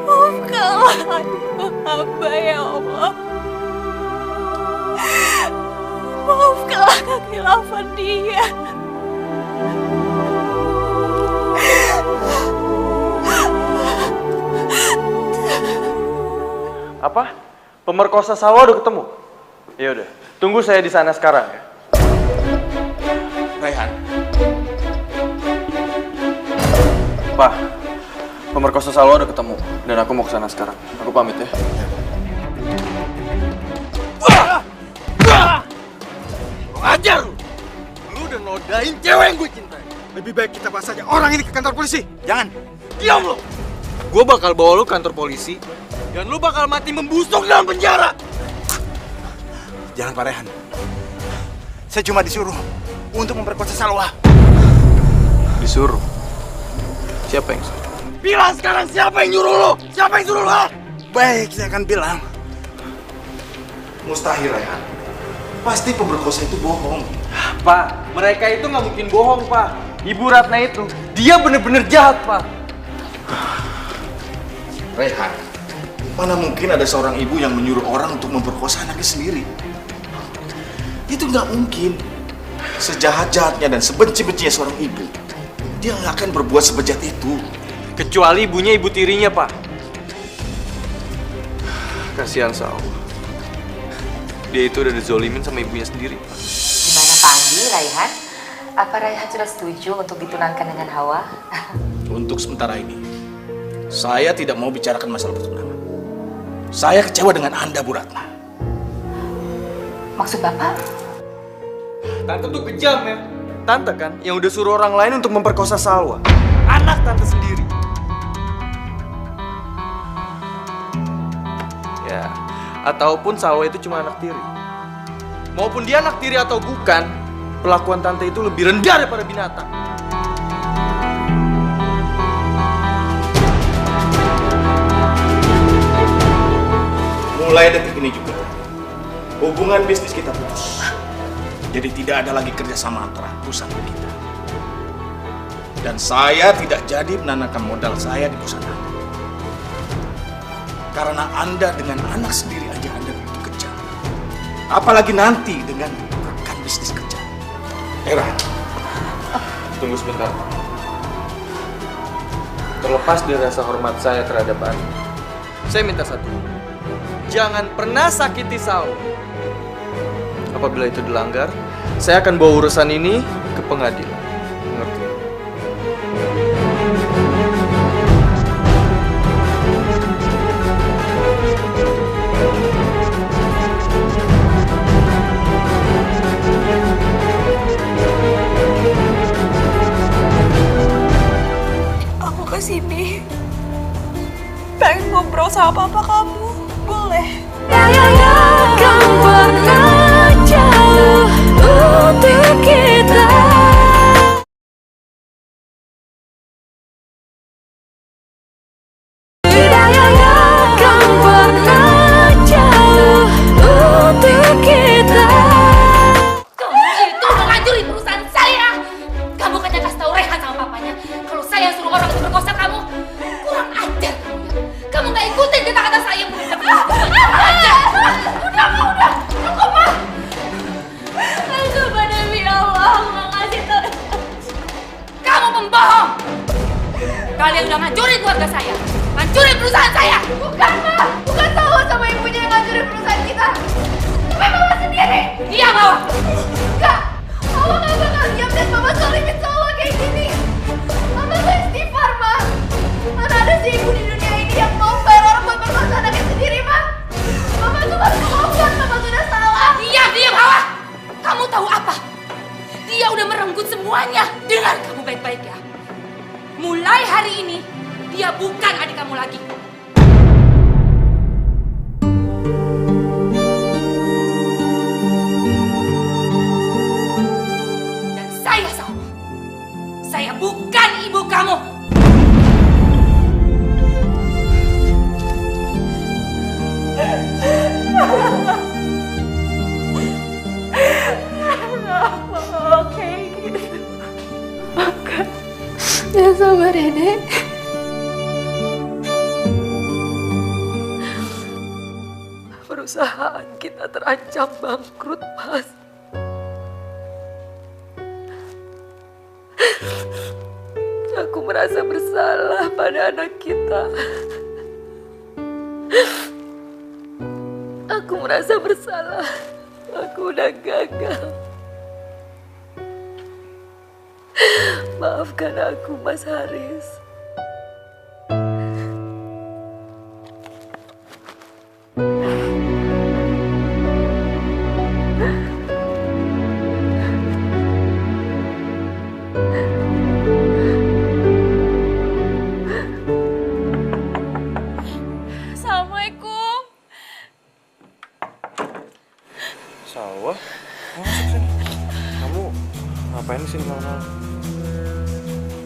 Maafkanlah hamba ya Allah. Maafkanlah kekhilafan dia.
Apa? Pemerkosa Salwa udah ketemu? Ya udah, tunggu saya di sana sekarang ya.
Raihan,
Pak, pemerkosa Salwa udah ketemu dan aku mau ke sana sekarang. Aku pamit ya.
ajar lu! Lu udah nodain cewek yang gue cintai. Lebih baik kita bahas aja orang ini ke kantor polisi. Jangan. Diam lu!
Gue bakal bawa lu ke kantor polisi dan lu bakal mati membusuk dalam penjara.
Jangan Pak Raihan. Saya cuma disuruh untuk memperkosa Salwa.
Disuruh? Siapa yang suruh?
Bilang sekarang siapa yang nyuruh lu? Siapa yang suruh lu?
Baik, saya akan bilang.
Mustahil, Raihan. Pasti pemerkosa itu bohong.
Pak, mereka itu nggak mungkin bohong, Pak. Ibu Ratna itu, dia bener-bener jahat, Pak.
Raihan, mana mungkin ada seorang ibu yang menyuruh orang untuk memperkosa anaknya sendiri? Itu nggak mungkin. Sejahat-jahatnya dan sebenci-bencinya seorang ibu, dia nggak akan berbuat sebejat itu.
Kecuali ibunya ibu tirinya, Pak. Kasihan Salwa. Dia itu udah dizolimin sama ibunya sendiri, Pak.
Gimana Pak Andi, Raihan? Apa Raihan sudah setuju untuk ditunangkan dengan Hawa?
Untuk sementara ini, saya tidak mau bicarakan masalah pertunangan. Saya kecewa dengan Anda, Bu Ratna.
Maksud Bapak?
Tante tuh kejam ya. Tante kan yang udah suruh orang lain untuk memperkosa Salwa. Anak Tante sendiri. Ya, ataupun Salwa itu cuma anak tiri. Maupun dia anak tiri atau bukan, perlakuan Tante itu lebih rendah daripada binatang.
Mulai detik ini juga, hubungan bisnis kita putus. Jadi tidak ada lagi kerjasama antara perusahaan kita. Dan saya tidak jadi menanamkan modal saya di perusahaan Anda. Karena Anda dengan anak sendiri aja Anda begitu kejam. Apalagi nanti dengan rekan bisnis kerja. Era,
Tunggu sebentar. Terlepas dari rasa hormat saya terhadap Anda, saya minta satu. Jangan pernah sakiti Salwa. Apabila itu dilanggar, saya akan bawa urusan ini ke pengadilan. Mengerti?
Aku kesini pengen ngobrol sama papa kamu, boleh?
Kan pernah jauh untuk kita. Kan pernah jauh untuk kita.
Kamu itu menghancuri perusahaan saya. Kamu kan yang kasih tahu Rehan sama papanya kalau saya suruh orang itu berkosa kamu. Kurang ajar kamu ya. Kamu nggak ikutin kata-kata saya. Udah, cukup Ma.
Sumpah demi Allah, aku nggak ngasih tahu.
Kamu pembohong. Kalian udah ngancurin keluarga saya, ngancurin perusahaan saya.
Bukan, Ma. Bukan Salwa sama ibunya yang ngancurin perusahaan kita. Tapi Mama sendiri.
Iya, Mama.
Enggak. Mama nggak bakal diam dan Mama zalimin Salwa kayak gini. Mama tuh istighfar, Ma. Mana ada sih ibu di dunia ini yang mau bayar orang buat berkuasa anaknya sendiri, Ma. Mama tuh baru ngomong, Mama sudah salah.
Diam, Hawa. Kamu tahu apa? Dia udah merenggut semuanya. Dengar kamu baik-baik ya. Mulai hari ini, dia bukan adik kamu lagi. Dan saya Salwa. Saya bukan ibu kamu.
Oke, gitu. Makan.
Ya sabar ya, Dek.
Perusahaan kita terancam bangkrut, Mas. Aku merasa bersalah pada anak kita. Aku merasa bersalah. Aku udah gagal. Maafkan aku, Mas Haris.
Assalamualaikum.
Salwa? Kamu masuk sini. Kamu ngapain di sini malam-malam?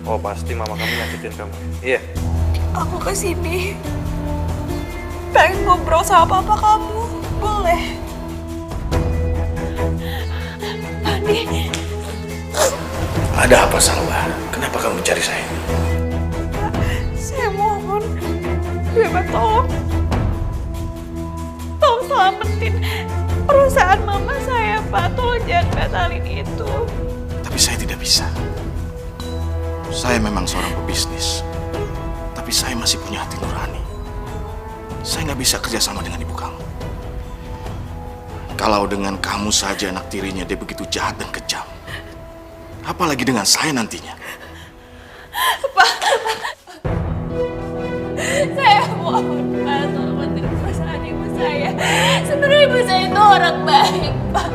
Oh, pasti mama kamu nyakitin kamu. Iya.
Aku kesini pengen ngobrol sama papa kamu, boleh?
Andi.
Ada apa Salwa? Kenapa kamu mencari saya?
Saya mohon, Beba tolong selamatin perusahaan mama saya, Pak. Tolong jangan batalin itu.
Tapi saya tidak bisa. Saya memang seorang pebisnis, tapi saya masih punya hati nurani. Saya nggak bisa kerjasama dengan ibu kamu. Kalau dengan kamu saja anak tirinya dia begitu jahat dan kejam, apalagi dengan saya nantinya.
Saya mohon, Pak, selamatin perusahaan ibu saya. Sebenarnya ibu saya itu orang baik, Pak.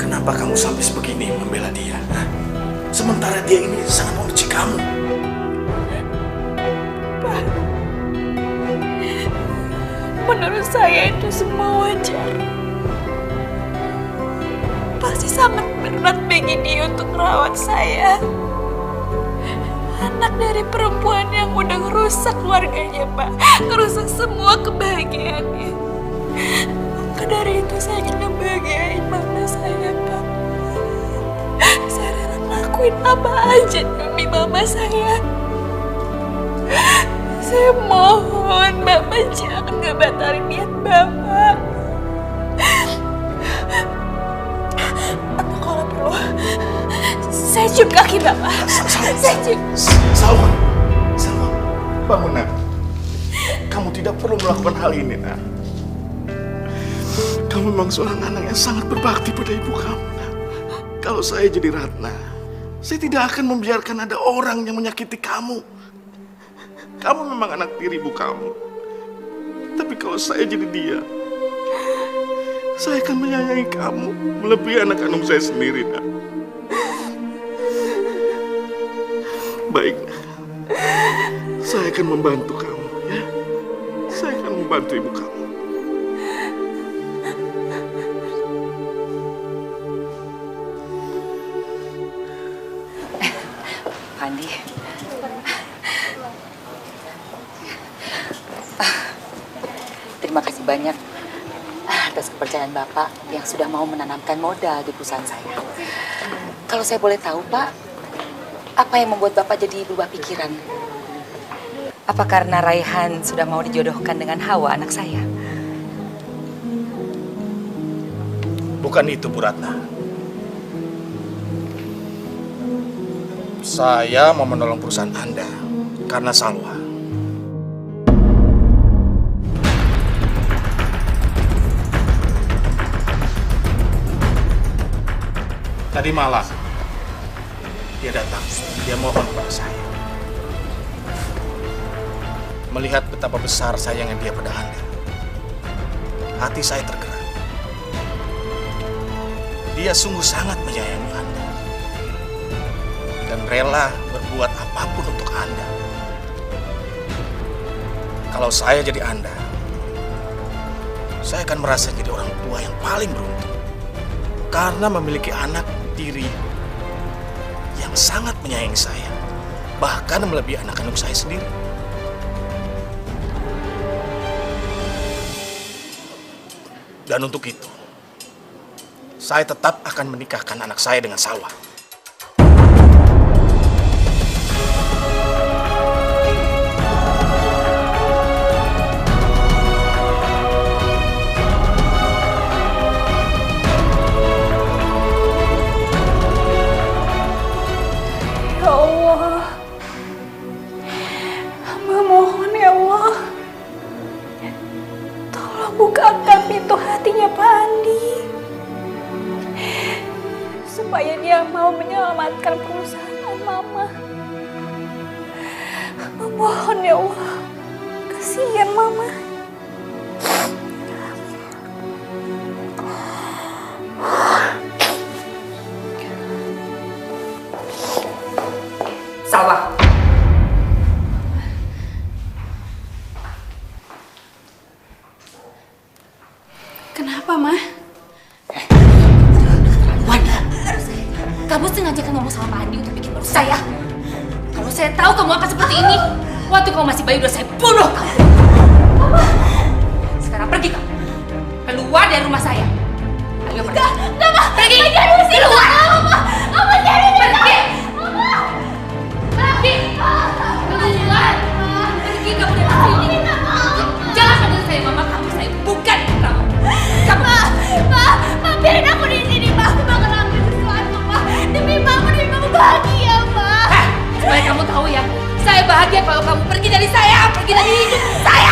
Kenapa kamu sampai sebegini membela dia? Sementara dia ini sangat membenci kamu.
Pak, menurut saya itu semua wajar. Pasti sangat berat bagi dia untuk merawat saya. Anak dari perempuan yang udah ngerusak keluarganya, Pak. Ngerusak semua kebahagiaannya. Maka dari itu saya ingin ngebahagiain mama saya, Pak.
ngelakuin apa aja demi mama saya. Saya mohon Bapak jangan ngebatalin niat Bapak. Atau kalau perlu, saya cium kaki Bapak. Saya cium.
Salwa, bangun nak. Kamu tidak perlu melakukan hal ini nak. Kamu memang seorang anak yang sangat berbakti pada ibu kamu nak. Kalau saya jadi Ratna, saya tidak akan membiarkan ada orang yang menyakiti kamu. Kamu memang anak tiri ibu kamu. Tapi kalau saya jadi dia, saya akan menyayangi kamu melebihi anak kandung saya sendiri nak. Baik nak. Saya akan membantu kamu ya. Saya akan membantu ibu kamu.
Andi. Terima kasih banyak atas kepercayaan Bapak yang sudah mau menanamkan modal di perusahaan saya. Kalau saya boleh tahu, Pak, apa yang membuat Bapak jadi berubah pikiran? Apa karena Raihan sudah mau dijodohkan dengan Hawa, anak saya?
Bukan itu, Bu Ratna. Saya mau menolong perusahaan Anda karena Salwa. Tadi malam, dia datang. Dia mohon kepada saya. Melihat betapa besar sayangnya dia pada Anda, hati saya tergerak. Dia sungguh sangat menyayangi Anda dan rela berbuat apapun untuk Anda. Kalau saya jadi Anda, saya akan merasa jadi orang tua yang paling beruntung karena memiliki anak tiri yang sangat menyayangi saya, bahkan melebihi anak kandung saya sendiri. Dan untuk itu, saya tetap akan menikahkan anak saya dengan Salwa.
Ya Allah, hamba mohon ya Allah, tolong bukakan pintu hatinya Pak Andi, supaya dia mau menyelamatkan perusahaan Mama. Hamba mohon ya Allah, kasihan Mama.
Salwa.
Kenapa, Ma?
Wanda, kamu sengaja kan ngomong sama Pak Andi untuk bikin malu saya. Kalau saya tahu kamu akan seperti ini, waktu kamu masih bayi udah saya bunuh kamu. Sekarang pergi kamu, keluar dari rumah saya. Ayo pergi. Enggak, Ma. Pergi. Keluar. Apa jadi pergi. Pergi. Keluar. Pergi kamu dari sini. Jangan panggil saya mama kamu, saya bukan kamu.
Ma, biarin aku di sini, Ma. Aku bakal ambil sesuatu, Ma. Demi mama bahagia, Ma.
Supaya kamu tahu ya, saya bahagia kalau kamu pergi dari saya, pergi dari hidup saya.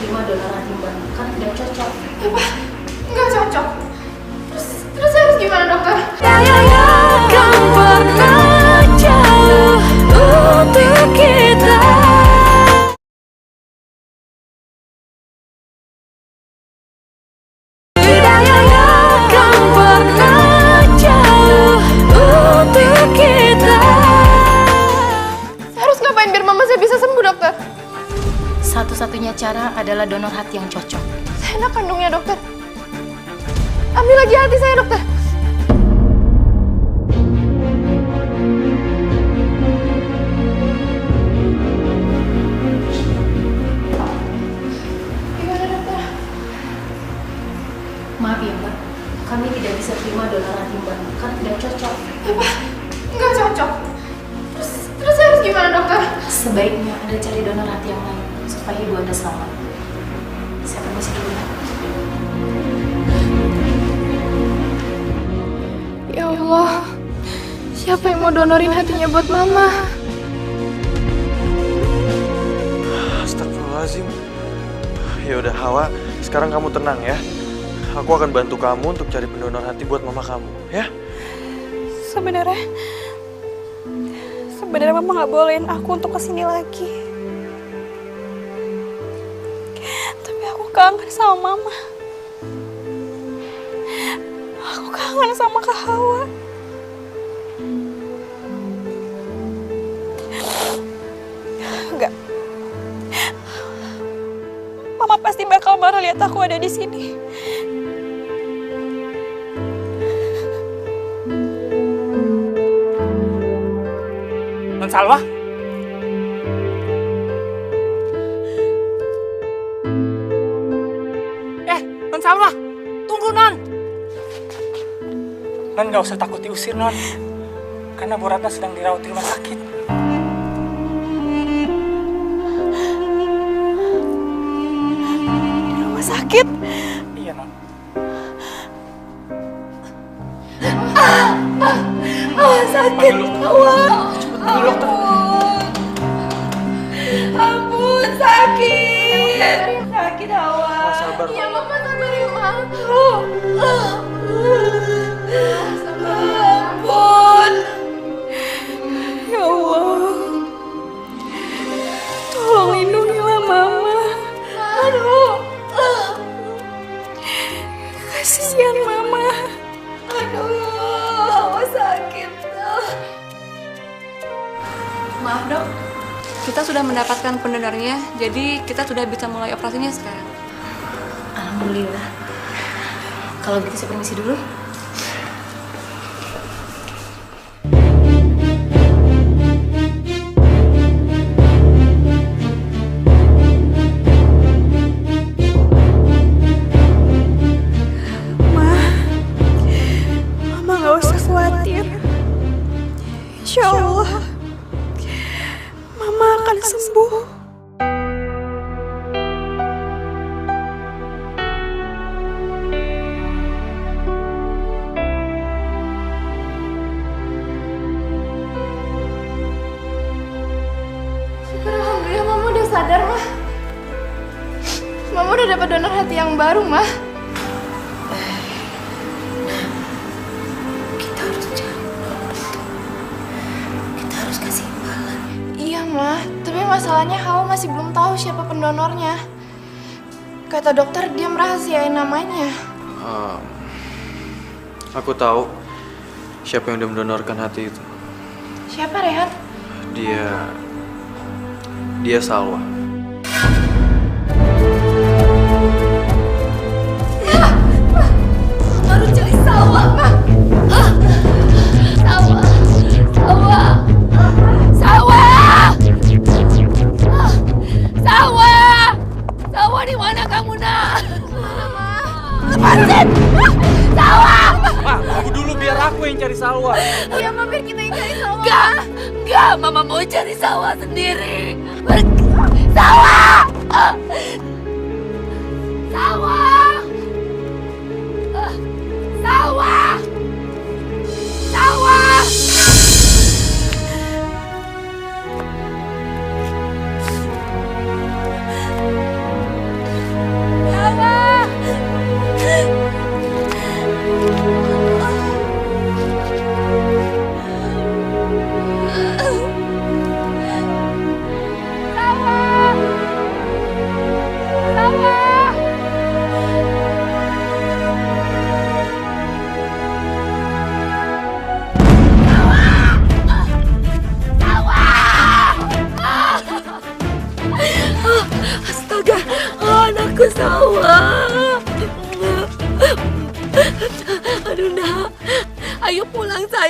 terima donor hati Mbak karena tidak cocok.
Apa? Nggak cocok. Terus harus gimana dokter?
Kan pernah jauh untuk kita. Kan pernah jauh untuk kita.
Saya harus ngapain biar mama saya bisa sembuh dokter?
Satu-satunya cara adalah donor hati yang cocok.
Saya anak kandungnya dokter. Ambil lagi hati saya dokter. Gimana dokter?
Maaf ya Mbak, kami tidak bisa terima donor hati Mbak karena tidak cocok.
Apa? Nggak cocok. Terus harus gimana dokter?
Sebaiknya Anda cari donor hati yang lain supaya ibu Anda selamat. Saya permisi dulu ya.
Ya Allah, siapa yang mau donorin hatinya buat mama?
Astagfirullahaladzim. Ya udah Hawa, sekarang kamu tenang ya. Aku akan bantu kamu untuk cari pendonor hati buat mama kamu, ya?
Sebenarnya mama nggak bolehin aku untuk kesini lagi. Tapi aku kangen sama mama. Aku kangen sama Kak Hawa. Enggak. Mama pasti bakal marah lihat aku ada di sini.
Non Salwa? Non Salwa, tunggu Non. Non gak usah takut diusir Non, karena Bu Ratna sedang dirawat di rumah sakit.
Di rumah sakit?
Iya Non.
Sakit. Ampun, sakit. Sakit Hawa.
Sabar.
Iya mama sabar ya ma.
Ampun.
Ya Allah. Tolong lindungilah mama.
Aduh.
Kasihan mama.
Aduh, Hawa sakit.
Maaf dok, kita sudah mendapatkan pendonornya, jadi kita sudah bisa mulai operasinya sekarang.
Alhamdulillah. Kalau gitu saya permisi dulu.
Mama nggak usah khawatir. Insya Allah, Mama akan sembuh.
Alhamdulillah mama udah sadar mah. Mama udah dapat donor hati yang baru mah.
Kita harus cari donor itu. Kita harus kasih imbalan.
Iya mah, tapi masalahnya Hawa masih belum tahu siapa pendonornya. Kata dokter dia merahasiain namanya.
Aku tahu siapa yang udah mendonorkan hati itu.
Siapa Rehan?
Dia Salwa.
Baru cari Salwa, Ma. Salwa. Salwa di mana kamu, Nak? Lepasin! Salwa!
Ma, tunggu dulu biar aku yang cari Salwa.
Iya mah biar kita yang cari Salwa.
Enggak, Mama mau cari Salwa sendiri. Salwa! Salwa! Salwa! Salwa!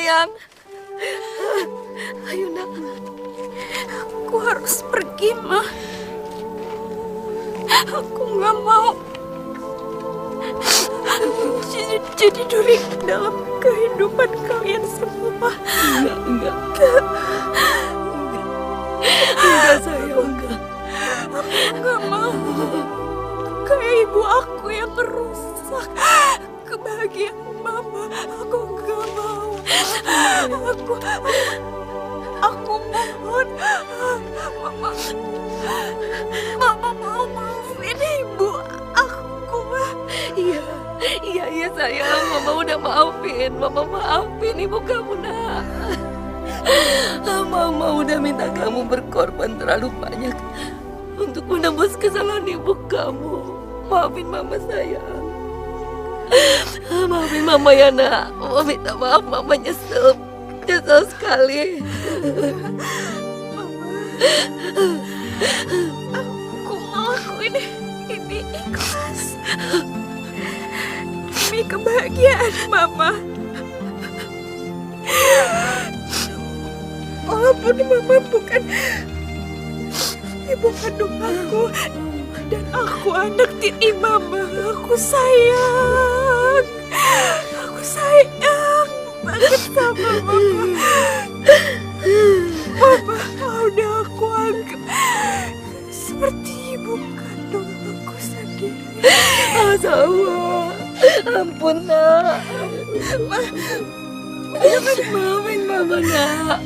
sayang. Ayo nak, aku harus pergi, Ma. Aku nggak mau jadi duri dalam kehidupan kalian semua. Enggak sayang, enggak. Aku nggak mau kayak ibu aku yang merusak kebahagiaan Mama. Aku nggak mau. Aku mohon, Mama mau maafin ibu aku. Iya sayang, Mama udah maafin. Mama maafin ibu kamu, nak. Mama udah minta kamu berkorban terlalu banyak untuk menebus kesalahan ibu kamu. Maafin Mama sayang. Maafin Mama ya, nak. Mama minta maaf, Mama nyesel sekali. Aku ngelakuin ini ikhlas demi kebahagiaan Mama. Walaupun Mama bukan ibu kandung aku dan aku anak tiri Mama, aku sayang banget sama Mama. Mama udah aku anggap seperti ibu kandung aku sendiri. Sawa, ampun nak. Maafin Mama nak.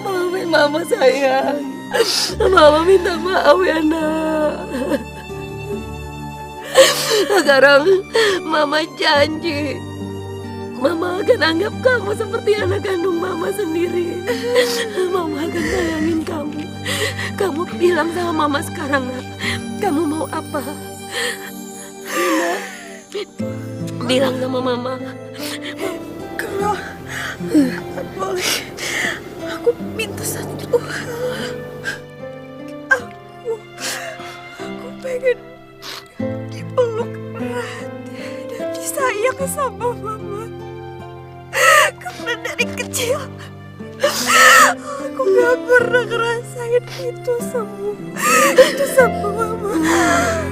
Maafin Mama sayang. Mama minta maaf ya nak. Sekarang Mama janji Mama akan anggap kamu seperti anak kandung Mama sendiri. Mama akan sayangin kamu. Kamu bilang sama Mama sekarang, nak. Kamu mau apa? Nak, bilang sama Mama. Kalau boleh, aku minta satu hal. Aku pengen dipeluk erat dan disayang sama Mama. Karena dari kecil aku gak pernah ngerasain itu sama Mama.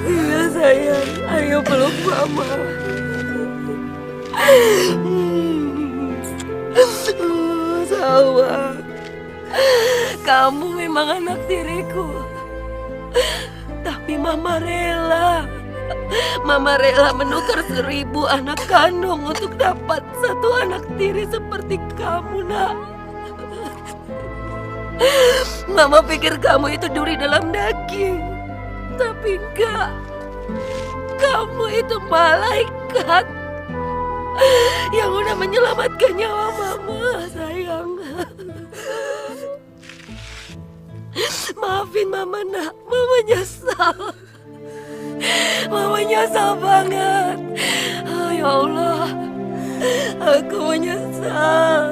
Iya sayang, ayo peluk Mama. Sawa, kamu memang anak tiriku, tapi Mama rela. Mama rela menukar 1000 anak kandung untuk dapat satu anak tiri seperti kamu, nak. Mama pikir kamu itu duri dalam daging, tapi enggak. Kamu itu malaikat yang udah menyelamatkan nyawa Mama, sayang. Maafin Mama, nak. Mama nyesal. Mama nyesal banget. Oh, ya Allah, aku menyesal.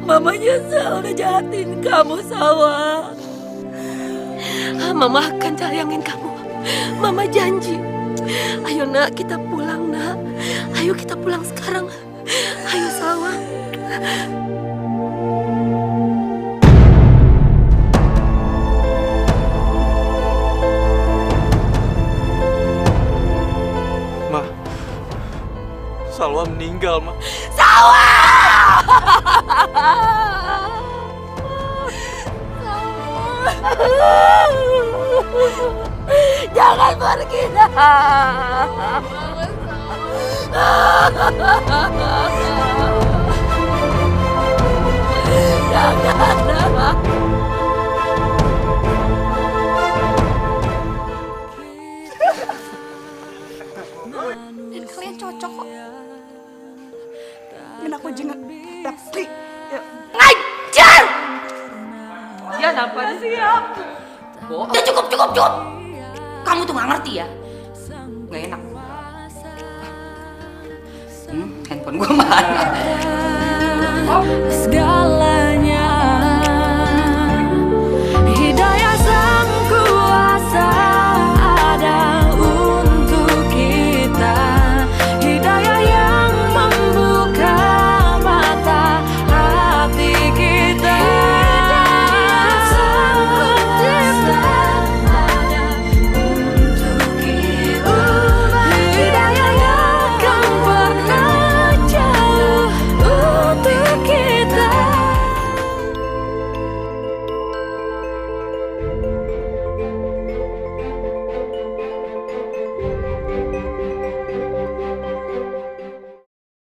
Mama nyesal udah jahatin kamu, Sawa. Mama akan sayangin kamu. Mama janji. Ayo nak, kita pulang nak. Ayo kita pulang sekarang. Ayo Sawa.
Ma, Salwa meninggal, Ma.
Salwa! Jangan pergi, nak. Jangan, nak.
Dan kalian cocok kok.
Dan aku juga tapi
Ngajar!
Ya, apa siap?
Udah cukup. Kamu tuh nggak ngerti ya? Nggak enak. Handphone gue mana?
Segala